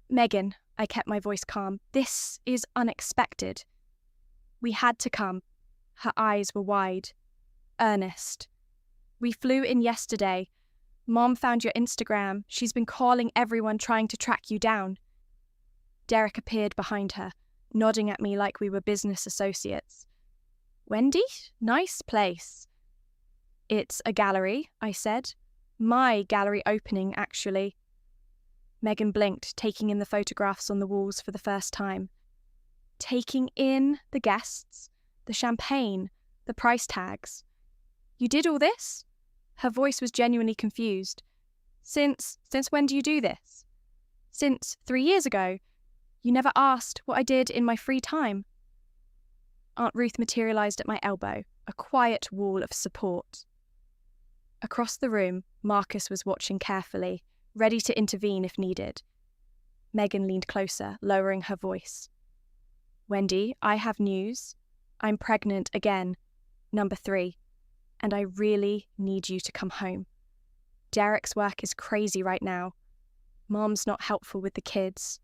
"Megan," I kept my voice calm, "this is unexpected. We had to come." Her eyes were wide. "Earnest. We flew in yesterday. Mom found your Instagram. She's been calling everyone trying to track you down." Derek appeared behind her, nodding at me like we were business associates. "Wendy, nice place." "It's a gallery," I said. "My gallery opening, actually." Megan blinked, taking in the photographs on the walls for the first time. Taking in the guests, the champagne, the price tags. "You did all this?" Her voice was genuinely confused. Since when do you do this?" "Since 3 years ago. You never asked what I did in my free time." Aunt Ruth materialized at my elbow, a quiet wall of support. Across the room, Marcus was watching carefully, ready to intervene if needed. Megan leaned closer, lowering her voice. "Wendy, I have news. I'm pregnant again, number 3, and I really need you to come home. Derek's work is crazy right now. Mom's not helpful with the kids.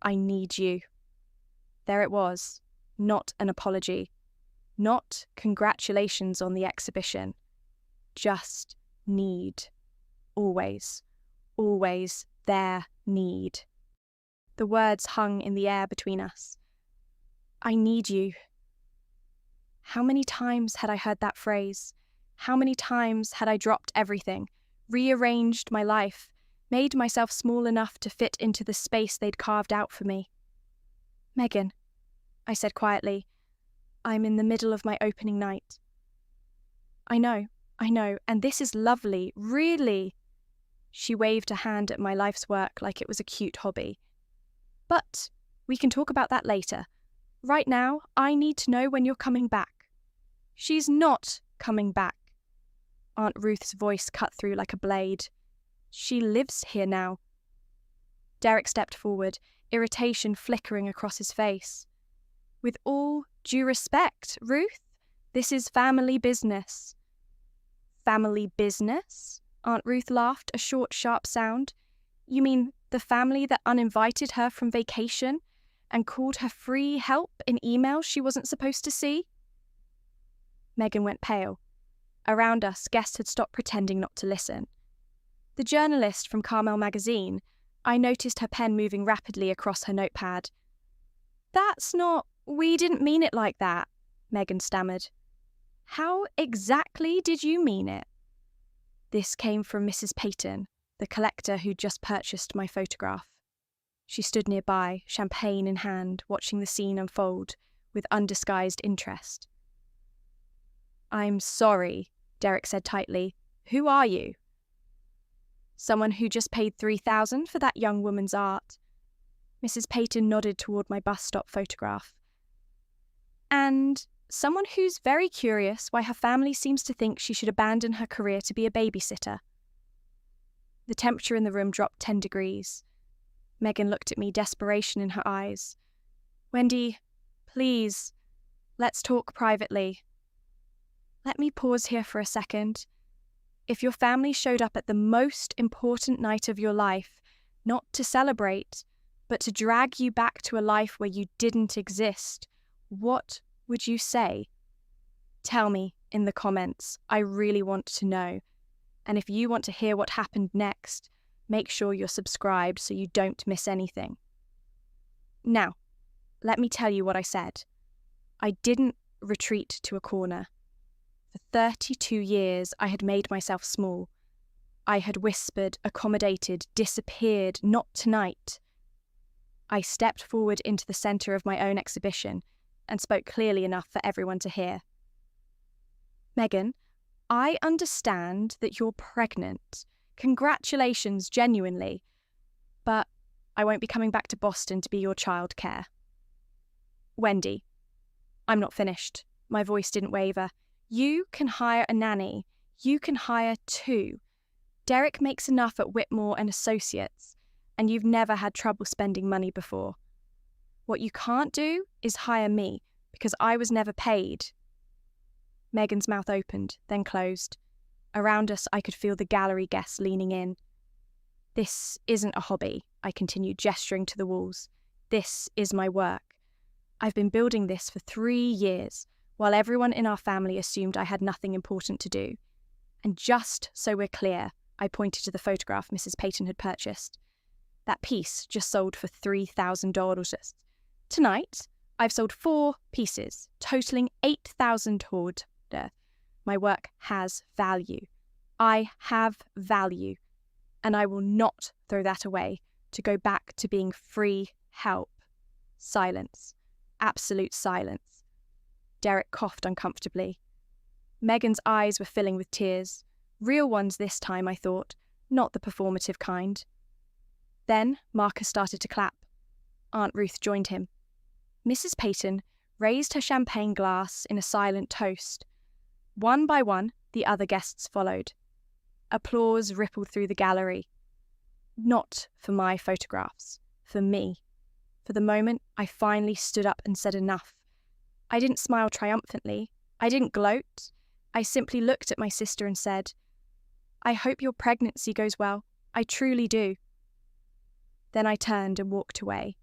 I need you." There it was, not an apology, not congratulations on the exhibition, just need. Always, always their need. The words hung in the air between us. I need you. How many times had I heard that phrase? How many times had I dropped everything, rearranged my life, made myself small enough to fit into the space they'd carved out for me? "Megan," I said quietly, "I'm in the middle of my opening night." I know, and this is lovely, really." She waved a hand at my life's work like it was a cute hobby. But we can talk about that later. Right now, I need to know when you're coming back. She's not coming back. Aunt Ruth's voice cut through like a blade. She lives here now. Derek stepped forward, irritation flickering across his face. With all due respect, Ruth, this is family business. Family business? Aunt Ruth laughed, a short, sharp sound. You mean the family that uninvited her from vacation and called her free help in emails she wasn't supposed to see? Megan went pale. Around us, guests had stopped pretending not to listen. The journalist from Carmel magazine, I noticed her pen moving rapidly across her notepad. We didn't mean it like that, Megan stammered. How exactly did you mean it? This came from Mrs. Peyton, the collector who'd just purchased my photograph. She stood nearby, champagne in hand, watching the scene unfold with undisguised interest. I'm sorry, Derek said tightly. Who are you? Someone who just paid $3,000 for that young woman's art. Mrs. Peyton nodded toward my bus stop photograph. And someone who's very curious why her family seems to think she should abandon her career to be a babysitter. The temperature in the room dropped 10 degrees. Megan looked at me, desperation in her eyes. Wendy, please, let's talk privately. Let me pause here for a second. If your family showed up at the most important night of your life, not to celebrate, but to drag you back to a life where you didn't exist, what would you say? Tell me in the comments. I really want to know. And if you want to hear what happened next, make sure you're subscribed so you don't miss anything. Now, let me tell you what I said. I didn't retreat to a corner. For 32 years, I had made myself small. I had whispered, accommodated, disappeared, not tonight. I stepped forward into the centre of my own exhibition and spoke clearly enough for everyone to hear. Megan, I understand that you're pregnant. Congratulations, genuinely. But I won't be coming back to Boston to be your childcare. Wendy, I'm not finished. My voice didn't waver. You can hire a nanny. You can hire 2. Derek makes enough at Whitmore and Associates, and you've never had trouble spending money before. What you can't do is hire me, because I was never paid. Megan's mouth opened, then closed. Around us, I could feel the gallery guests leaning in. This isn't a hobby, I continued, gesturing to the walls. This is my work. I've been building this for 3 years, while everyone in our family assumed I had nothing important to do. And just so we're clear, I pointed to the photograph Mrs. Peyton had purchased. That piece just sold for $3,000. Tonight, I've sold 4 pieces, totaling $8,000. My work has value. I have value. And I will not throw that away to go back to being free help. Silence. Absolute silence. Derek coughed uncomfortably. Megan's eyes were filling with tears. Real ones this time, I thought, not the performative kind. Then Marcus started to clap. Aunt Ruth joined him. Mrs. Peyton raised her champagne glass in a silent toast. One by one, the other guests followed. Applause rippled through the gallery. Not for my photographs, for me. For the moment, I finally stood up and said enough. I didn't smile triumphantly. I didn't gloat. I simply looked at my sister and said, I hope your pregnancy goes well. I truly do. Then I turned and walked away.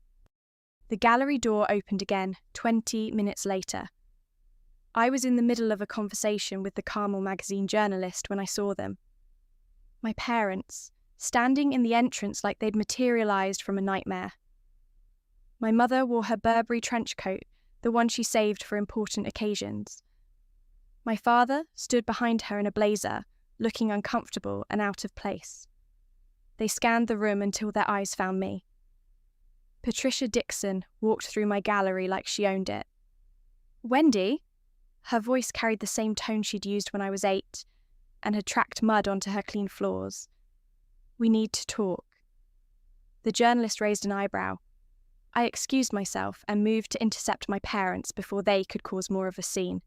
The gallery door opened again 20 minutes later. I was in the middle of a conversation with the Carmel magazine journalist when I saw them. My parents, standing in the entrance like they'd materialised from a nightmare. My mother wore her Burberry trench coat, the one she saved for important occasions. My father stood behind her in a blazer, looking uncomfortable and out of place. They scanned the room until their eyes found me. Patricia Dixon walked through my gallery like she owned it. Wendy? Her voice carried the same tone she'd used when I was 8, and had tracked mud onto her clean floors. We need to talk. The journalist raised an eyebrow. I excused myself and moved to intercept my parents before they could cause more of a scene.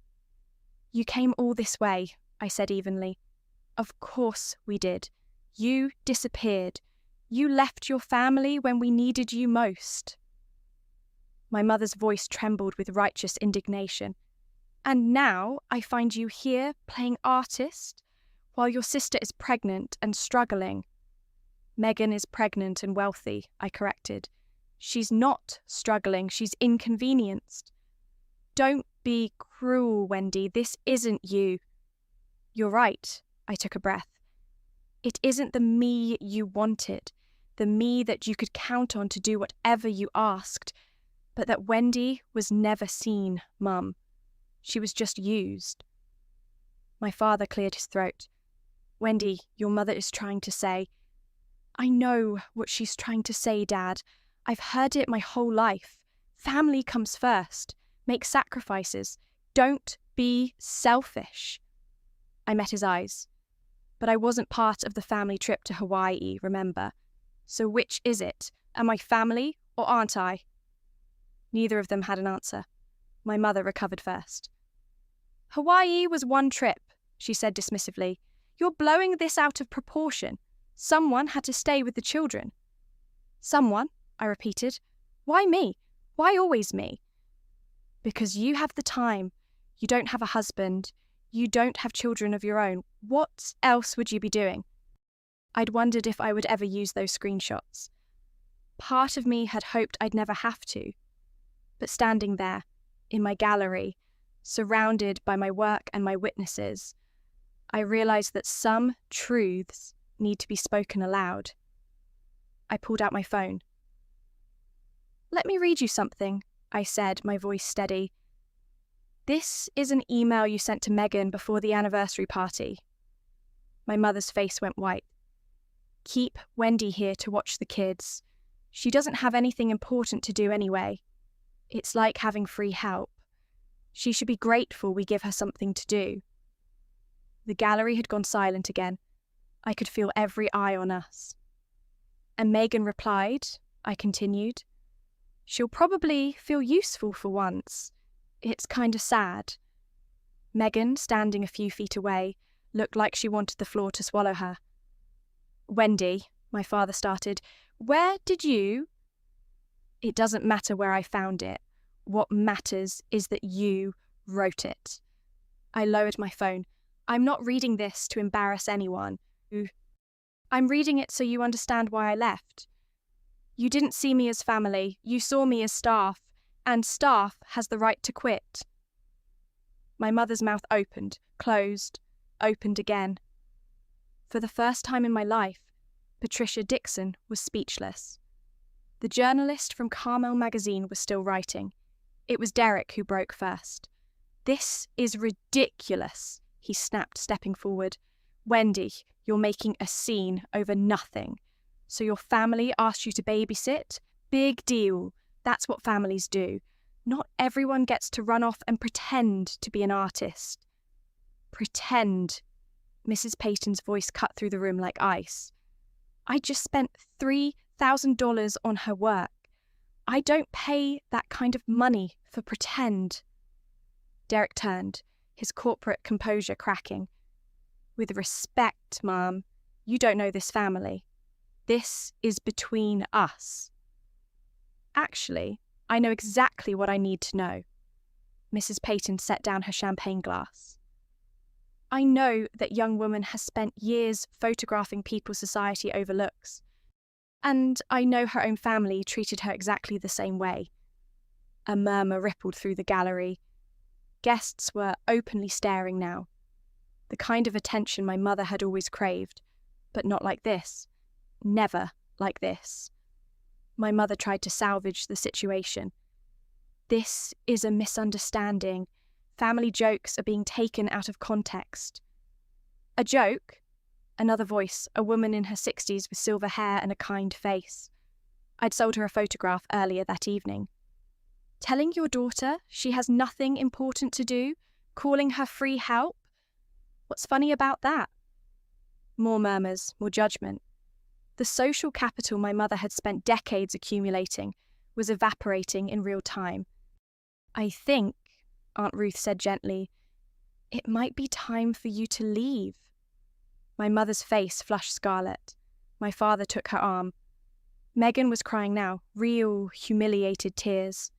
You came all this way, I said evenly. Of course we did. You disappeared. You left your family when we needed you most. My mother's voice trembled with righteous indignation. And now I find you here playing artist while your sister is pregnant and struggling. Megan is pregnant and wealthy, I corrected. She's not struggling, she's inconvenienced. Don't be cruel, Wendy, this isn't you. You're right, I took a breath. It isn't the me you wanted, the me that you could count on to do whatever you asked, but that Wendy was never seen, Mum. She was just used. My father cleared his throat. Wendy, your mother is trying to say. I know what she's trying to say, Dad. I've heard it my whole life. Family comes first. Make sacrifices. Don't be selfish. I met his eyes. But I wasn't part of the family trip to Hawaii, remember? So which is it? Am I family or aren't I? Neither of them had an answer. My mother recovered first. Hawaii was one trip, she said dismissively. You're blowing this out of proportion. Someone had to stay with the children. Someone, I repeated. Why me? Why always me? Because you have the time. You don't have a husband. You don't have children of your own. What else would you be doing? I'd wondered if I would ever use those screenshots. Part of me had hoped I'd never have to. But standing there, in my gallery, surrounded by my work and my witnesses, I realised that some truths need to be spoken aloud. I pulled out my phone. Let me read you something, I said, my voice steady. This is an email you sent to Megan before the anniversary party. My mother's face went white. Keep Wendy here to watch the kids. She doesn't have anything important to do anyway. It's like having free help. She should be grateful we give her something to do. The gallery had gone silent again. I could feel every eye on us. And Megan replied, I continued, she'll probably feel useful for once. It's kind of sad. Megan, standing a few feet away, looked like she wanted the floor to swallow her. Wendy, my father started, where did you... It doesn't matter where I found it. What matters is that you wrote it. I lowered my phone. I'm not reading this to embarrass anyone. I'm reading it so you understand why I left. You didn't see me as family. You saw me as staff. And staff has the right to quit. My mother's mouth opened, closed, opened again. For the first time in my life, Patricia Dixon was speechless. The journalist from Carmel magazine was still writing. It was Derek who broke first. This is ridiculous, he snapped, stepping forward. Wendy, you're making a scene over nothing. So your family asked you to babysit? Big deal. That's what families do. Not everyone gets to run off and pretend to be an artist. Pretend. Mrs. Payton's voice cut through the room like ice. I just spent $3,000 on her work. I don't pay that kind of money for pretend. Derek turned, his corporate composure cracking. With respect, Mum, you don't know this family. This is between us. Actually, I know exactly what I need to know. Mrs. Payton set down her champagne glass. I know that young woman has spent years photographing people society overlooks. And I know her own family treated her exactly the same way. A murmur rippled through the gallery. Guests were openly staring now. The kind of attention my mother had always craved, but not like this. Never like this. My mother tried to salvage the situation. This is a misunderstanding. Family jokes are being taken out of context. A joke? Another voice, a woman in her 60s with silver hair and a kind face. I'd sold her a photograph earlier that evening. Telling your daughter she has nothing important to do? Calling her free help? What's funny about that? More murmurs, more judgment. The social capital my mother had spent decades accumulating was evaporating in real time. "I think," Aunt Ruth said gently, "it might be time for you to leave." My mother's face flushed scarlet. My father took her arm. Megan was crying now, real, humiliated tears.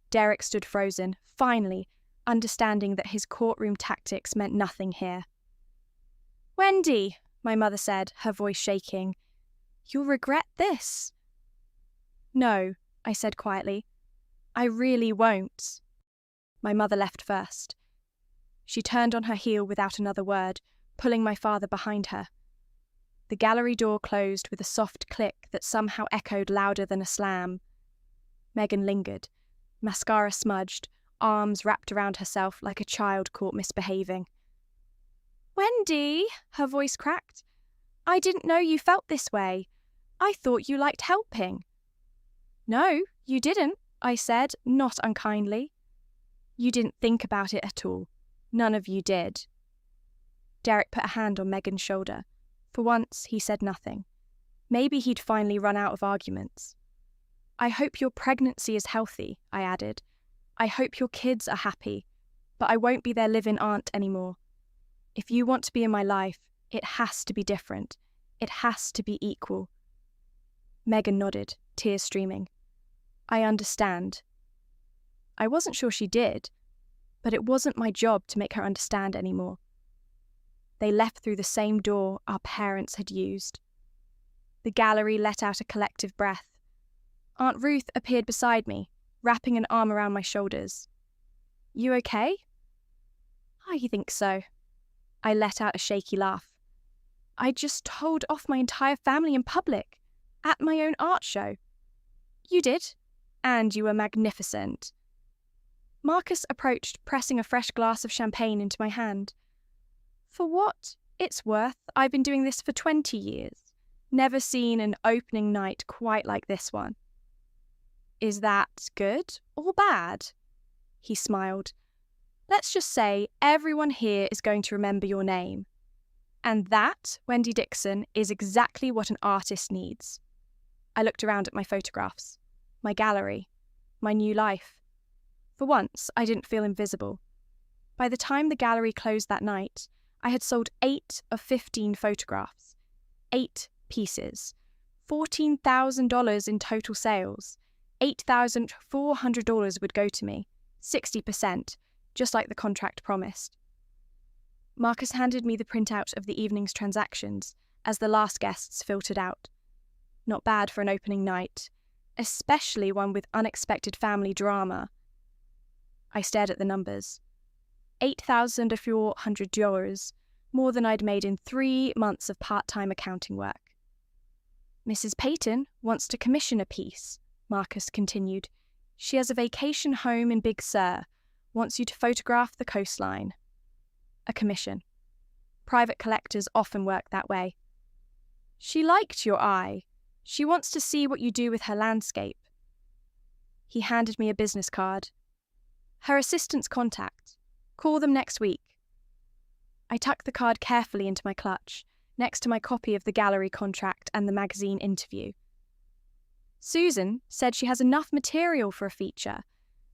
Derek stood frozen, finally, understanding that his courtroom tactics meant nothing here. "Wendy," my mother said, her voice shaking, "you'll regret this." "No," I said quietly. "I really won't." My mother left first. She turned on her heel without another word, pulling my father behind her. The gallery door closed with a soft click that somehow echoed louder than a slam. Megan lingered, mascara smudged, arms wrapped around herself like a child caught misbehaving. "Wendy," her voice cracked, "I didn't know you felt this way. I thought you liked helping." "No, you didn't," I said, not unkindly. "You didn't think about it at all. None of you did." Derek put a hand on Megan's shoulder. For once, he said nothing. Maybe he'd finally run out of arguments. "I hope your pregnancy is healthy," I added. "I hope your kids are happy, but I won't be their live-in aunt anymore. If you want to be in my life, it has to be different. It has to be equal." Megan nodded, tears streaming. "I understand." I wasn't sure she did, but it wasn't my job to make her understand anymore. They left through the same door our parents had used. The gallery let out a collective breath. Aunt Ruth appeared beside me, wrapping an arm around my shoulders. "You okay?" "I think so." I let out a shaky laugh. "I just told off my entire family in public, at my own art show." "You did, and you were magnificent." Marcus approached, pressing a fresh glass of champagne into my hand. "For what it's worth, I've been doing this for 20 years. Never seen an opening night quite like this one." "Is that good or bad?" He smiled. "Let's just say everyone here is going to remember your name. And that, Wendy Dixon, is exactly what an artist needs." I looked around at my photographs, my gallery, my new life. For once, I didn't feel invisible. By the time the gallery closed that night, I had sold 8 of 15 photographs. 8 pieces. $14,000 in total sales. $8,400 would go to me. 60%, just like the contract promised. Marcus handed me the printout of the evening's transactions as the last guests filtered out. Not bad for an opening night, especially one with unexpected family drama. I stared at the numbers. $8,400, more than I'd made in 3 months of part-time accounting work. "Mrs. Peyton wants to commission a piece," Marcus continued. "She has a vacation home in Big Sur, wants you to photograph the coastline." A commission. Private collectors often work that way. "She liked your eye. She wants to see what you do with her landscape." He handed me a business card. "Her assistant's contact. Call them next week." I tucked the card carefully into my clutch, next to my copy of the gallery contract and the magazine interview. "Susan said she has enough material for a feature.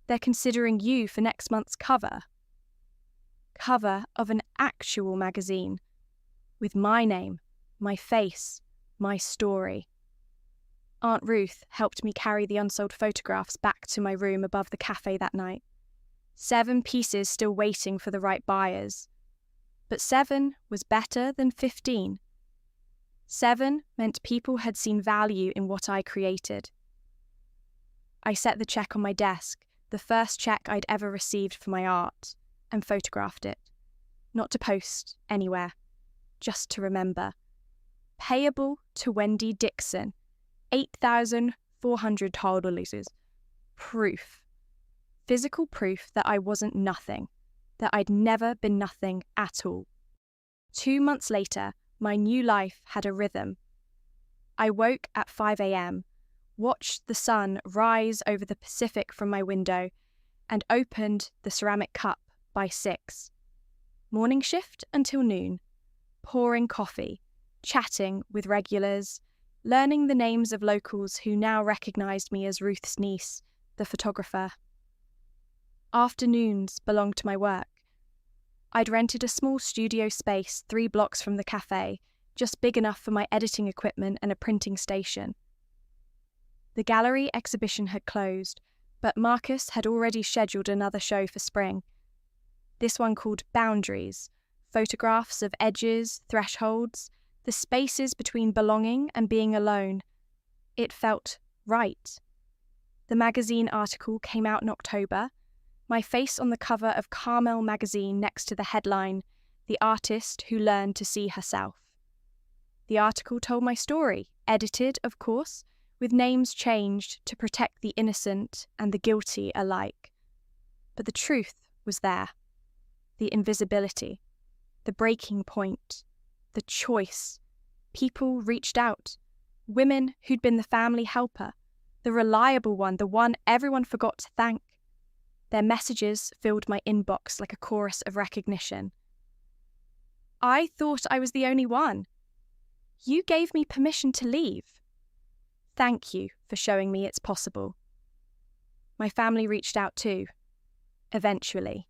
They're considering you for next month's cover." Cover of an actual magazine. With my name, my face, my story. Aunt Ruth helped me carry the unsold photographs back to my room above the cafe that night. 7 pieces still waiting for the right buyers. But 7 was better than 15. 7 meant people had seen value in what I created. I set the check on my desk, the first check I'd ever received for my art, and photographed it. Not to post anywhere, just to remember. Payable to Wendy Dixon, $8,400. Proof. Physical proof that I wasn't nothing, that I'd never been nothing at all. 2 months later, my new life had a rhythm. I woke at 5 a.m., watched the sun rise over the Pacific from my window, and opened the ceramic cup by 6. Morning shift until noon, pouring coffee, chatting with regulars, learning the names of locals who now recognised me as Ruth's niece, the photographer. Afternoons belonged to my work. I'd rented a small studio space 3 blocks from the cafe, just big enough for my editing equipment and a printing station. The gallery exhibition had closed, but Marcus had already scheduled another show for spring. This one called Boundaries, photographs of edges, thresholds, the spaces between belonging and being alone. It felt right. The magazine article came out in October, my face on the cover of Carmel magazine next to the headline, "The Artist Who Learned to See Herself." The article told my story, edited, of course, with names changed to protect the innocent and the guilty alike. But the truth was there. The invisibility, the breaking point, the choice. People reached out. Women who'd been the family helper, the reliable one, the one everyone forgot to thank. Their messages filled my inbox like a chorus of recognition. I thought I was the only one. You gave me permission to leave. Thank you for showing me it's possible. My family reached out too. Eventually.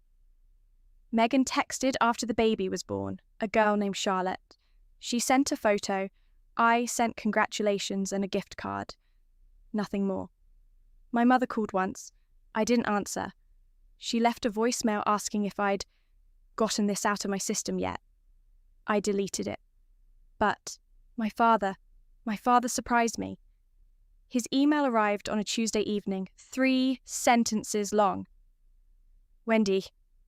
Megan texted after the baby was born, a girl named Charlotte. She sent a photo. I sent congratulations and a gift card. Nothing more. My mother called once. I didn't answer. She left a voicemail asking if I'd gotten this out of my system yet. I deleted it. But my father surprised me. His email arrived on a Tuesday evening, 3 sentences long. "Wendy,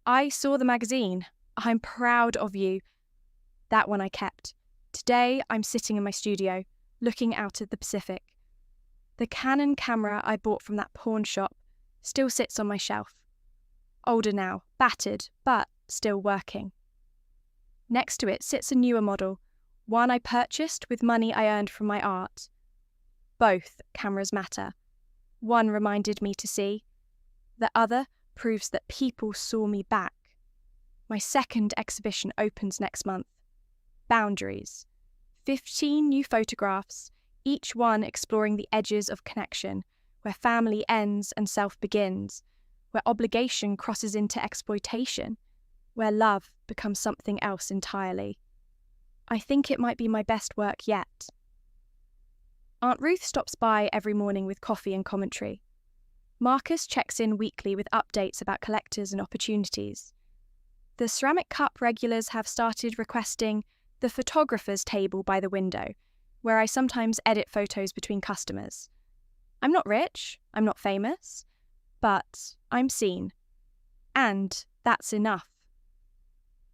I saw the magazine. I'm proud of you." That one I kept. Today I'm sitting in my studio, looking out at the Pacific. The Canon camera I bought from that pawn shop still sits on my shelf. Older now, battered, but still working. Next to it sits a newer model, one I purchased with money I earned from my art. Both cameras matter. One reminded me to see. The other proves that people saw me back. My second exhibition opens next month. Boundaries. 15 new photographs, each one exploring the edges of connection, where family ends and self begins, where obligation crosses into exploitation, where love becomes something else entirely. I think it might be my best work yet. Aunt Ruth stops by every morning with coffee and commentary. Marcus checks in weekly with updates about collectors and opportunities. The ceramic cup regulars have started requesting the photographer's table by the window, where I sometimes edit photos between customers. I'm not rich, I'm not famous, but I'm seen. And that's enough.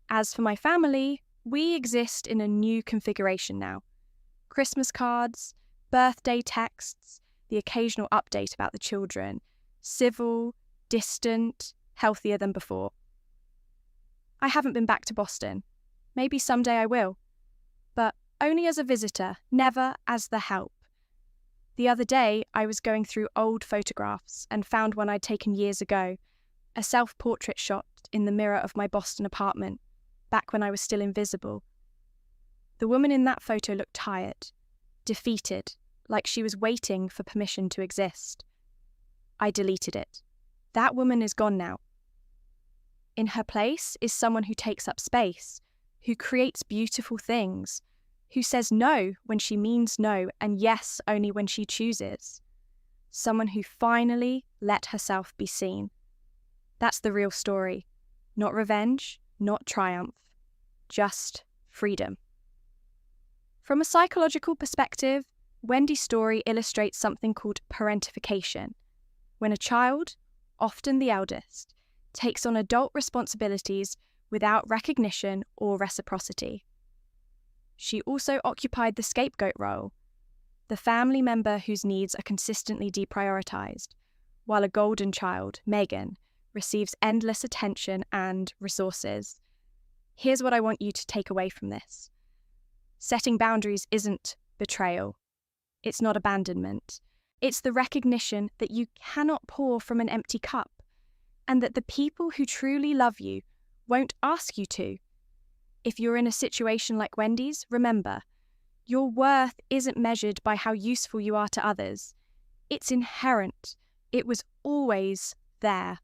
As for my family, we exist in a new configuration now. Christmas cards, birthday texts, the occasional update about the children, civil, distant, healthier than before. I haven't been back to Boston. Maybe someday I will. But only as a visitor, never as the help. The other day, I was going through old photographs and found one I'd taken years ago, a self-portrait shot in the mirror of my Boston apartment, back when I was still invisible. The woman in that photo looked tired, defeated, like she was waiting for permission to exist. I deleted it. That woman is gone now. In her place is someone who takes up space, who creates beautiful things, who says no when she means no and yes only when she chooses. Someone who finally let herself be seen. That's the real story. Not revenge, not triumph. Just freedom. From a psychological perspective, Wendy's story illustrates something called parentification, when a child, often the eldest, takes on adult responsibilities without recognition or reciprocity. She also occupied the scapegoat role, the family member whose needs are consistently deprioritized, while a golden child, Megan, receives endless attention and resources. Here's what I want you to take away from this. Setting boundaries isn't betrayal. It's not abandonment. It's the recognition that you cannot pour from an empty cup, and that the people who truly love you won't ask you to. If you're in a situation like Wendy's, remember, Your worth isn't measured by how useful you are to others. It's inherent. It was always there.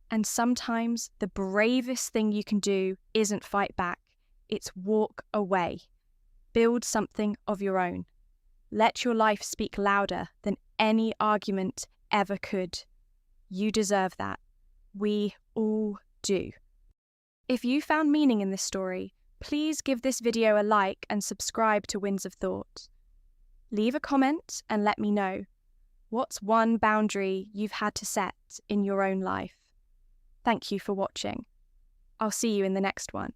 And sometimes the bravest thing you can do isn't fight back. It's walk away. Build something of your own. Let your life speak louder than any argument ever could. You deserve that. We all do. If you found meaning in this story, please give this video a like and subscribe to Winds of Thought. Leave a comment and let me know. What's one boundary you've had to set in your own life? Thank you for watching. I'll see you in the next one.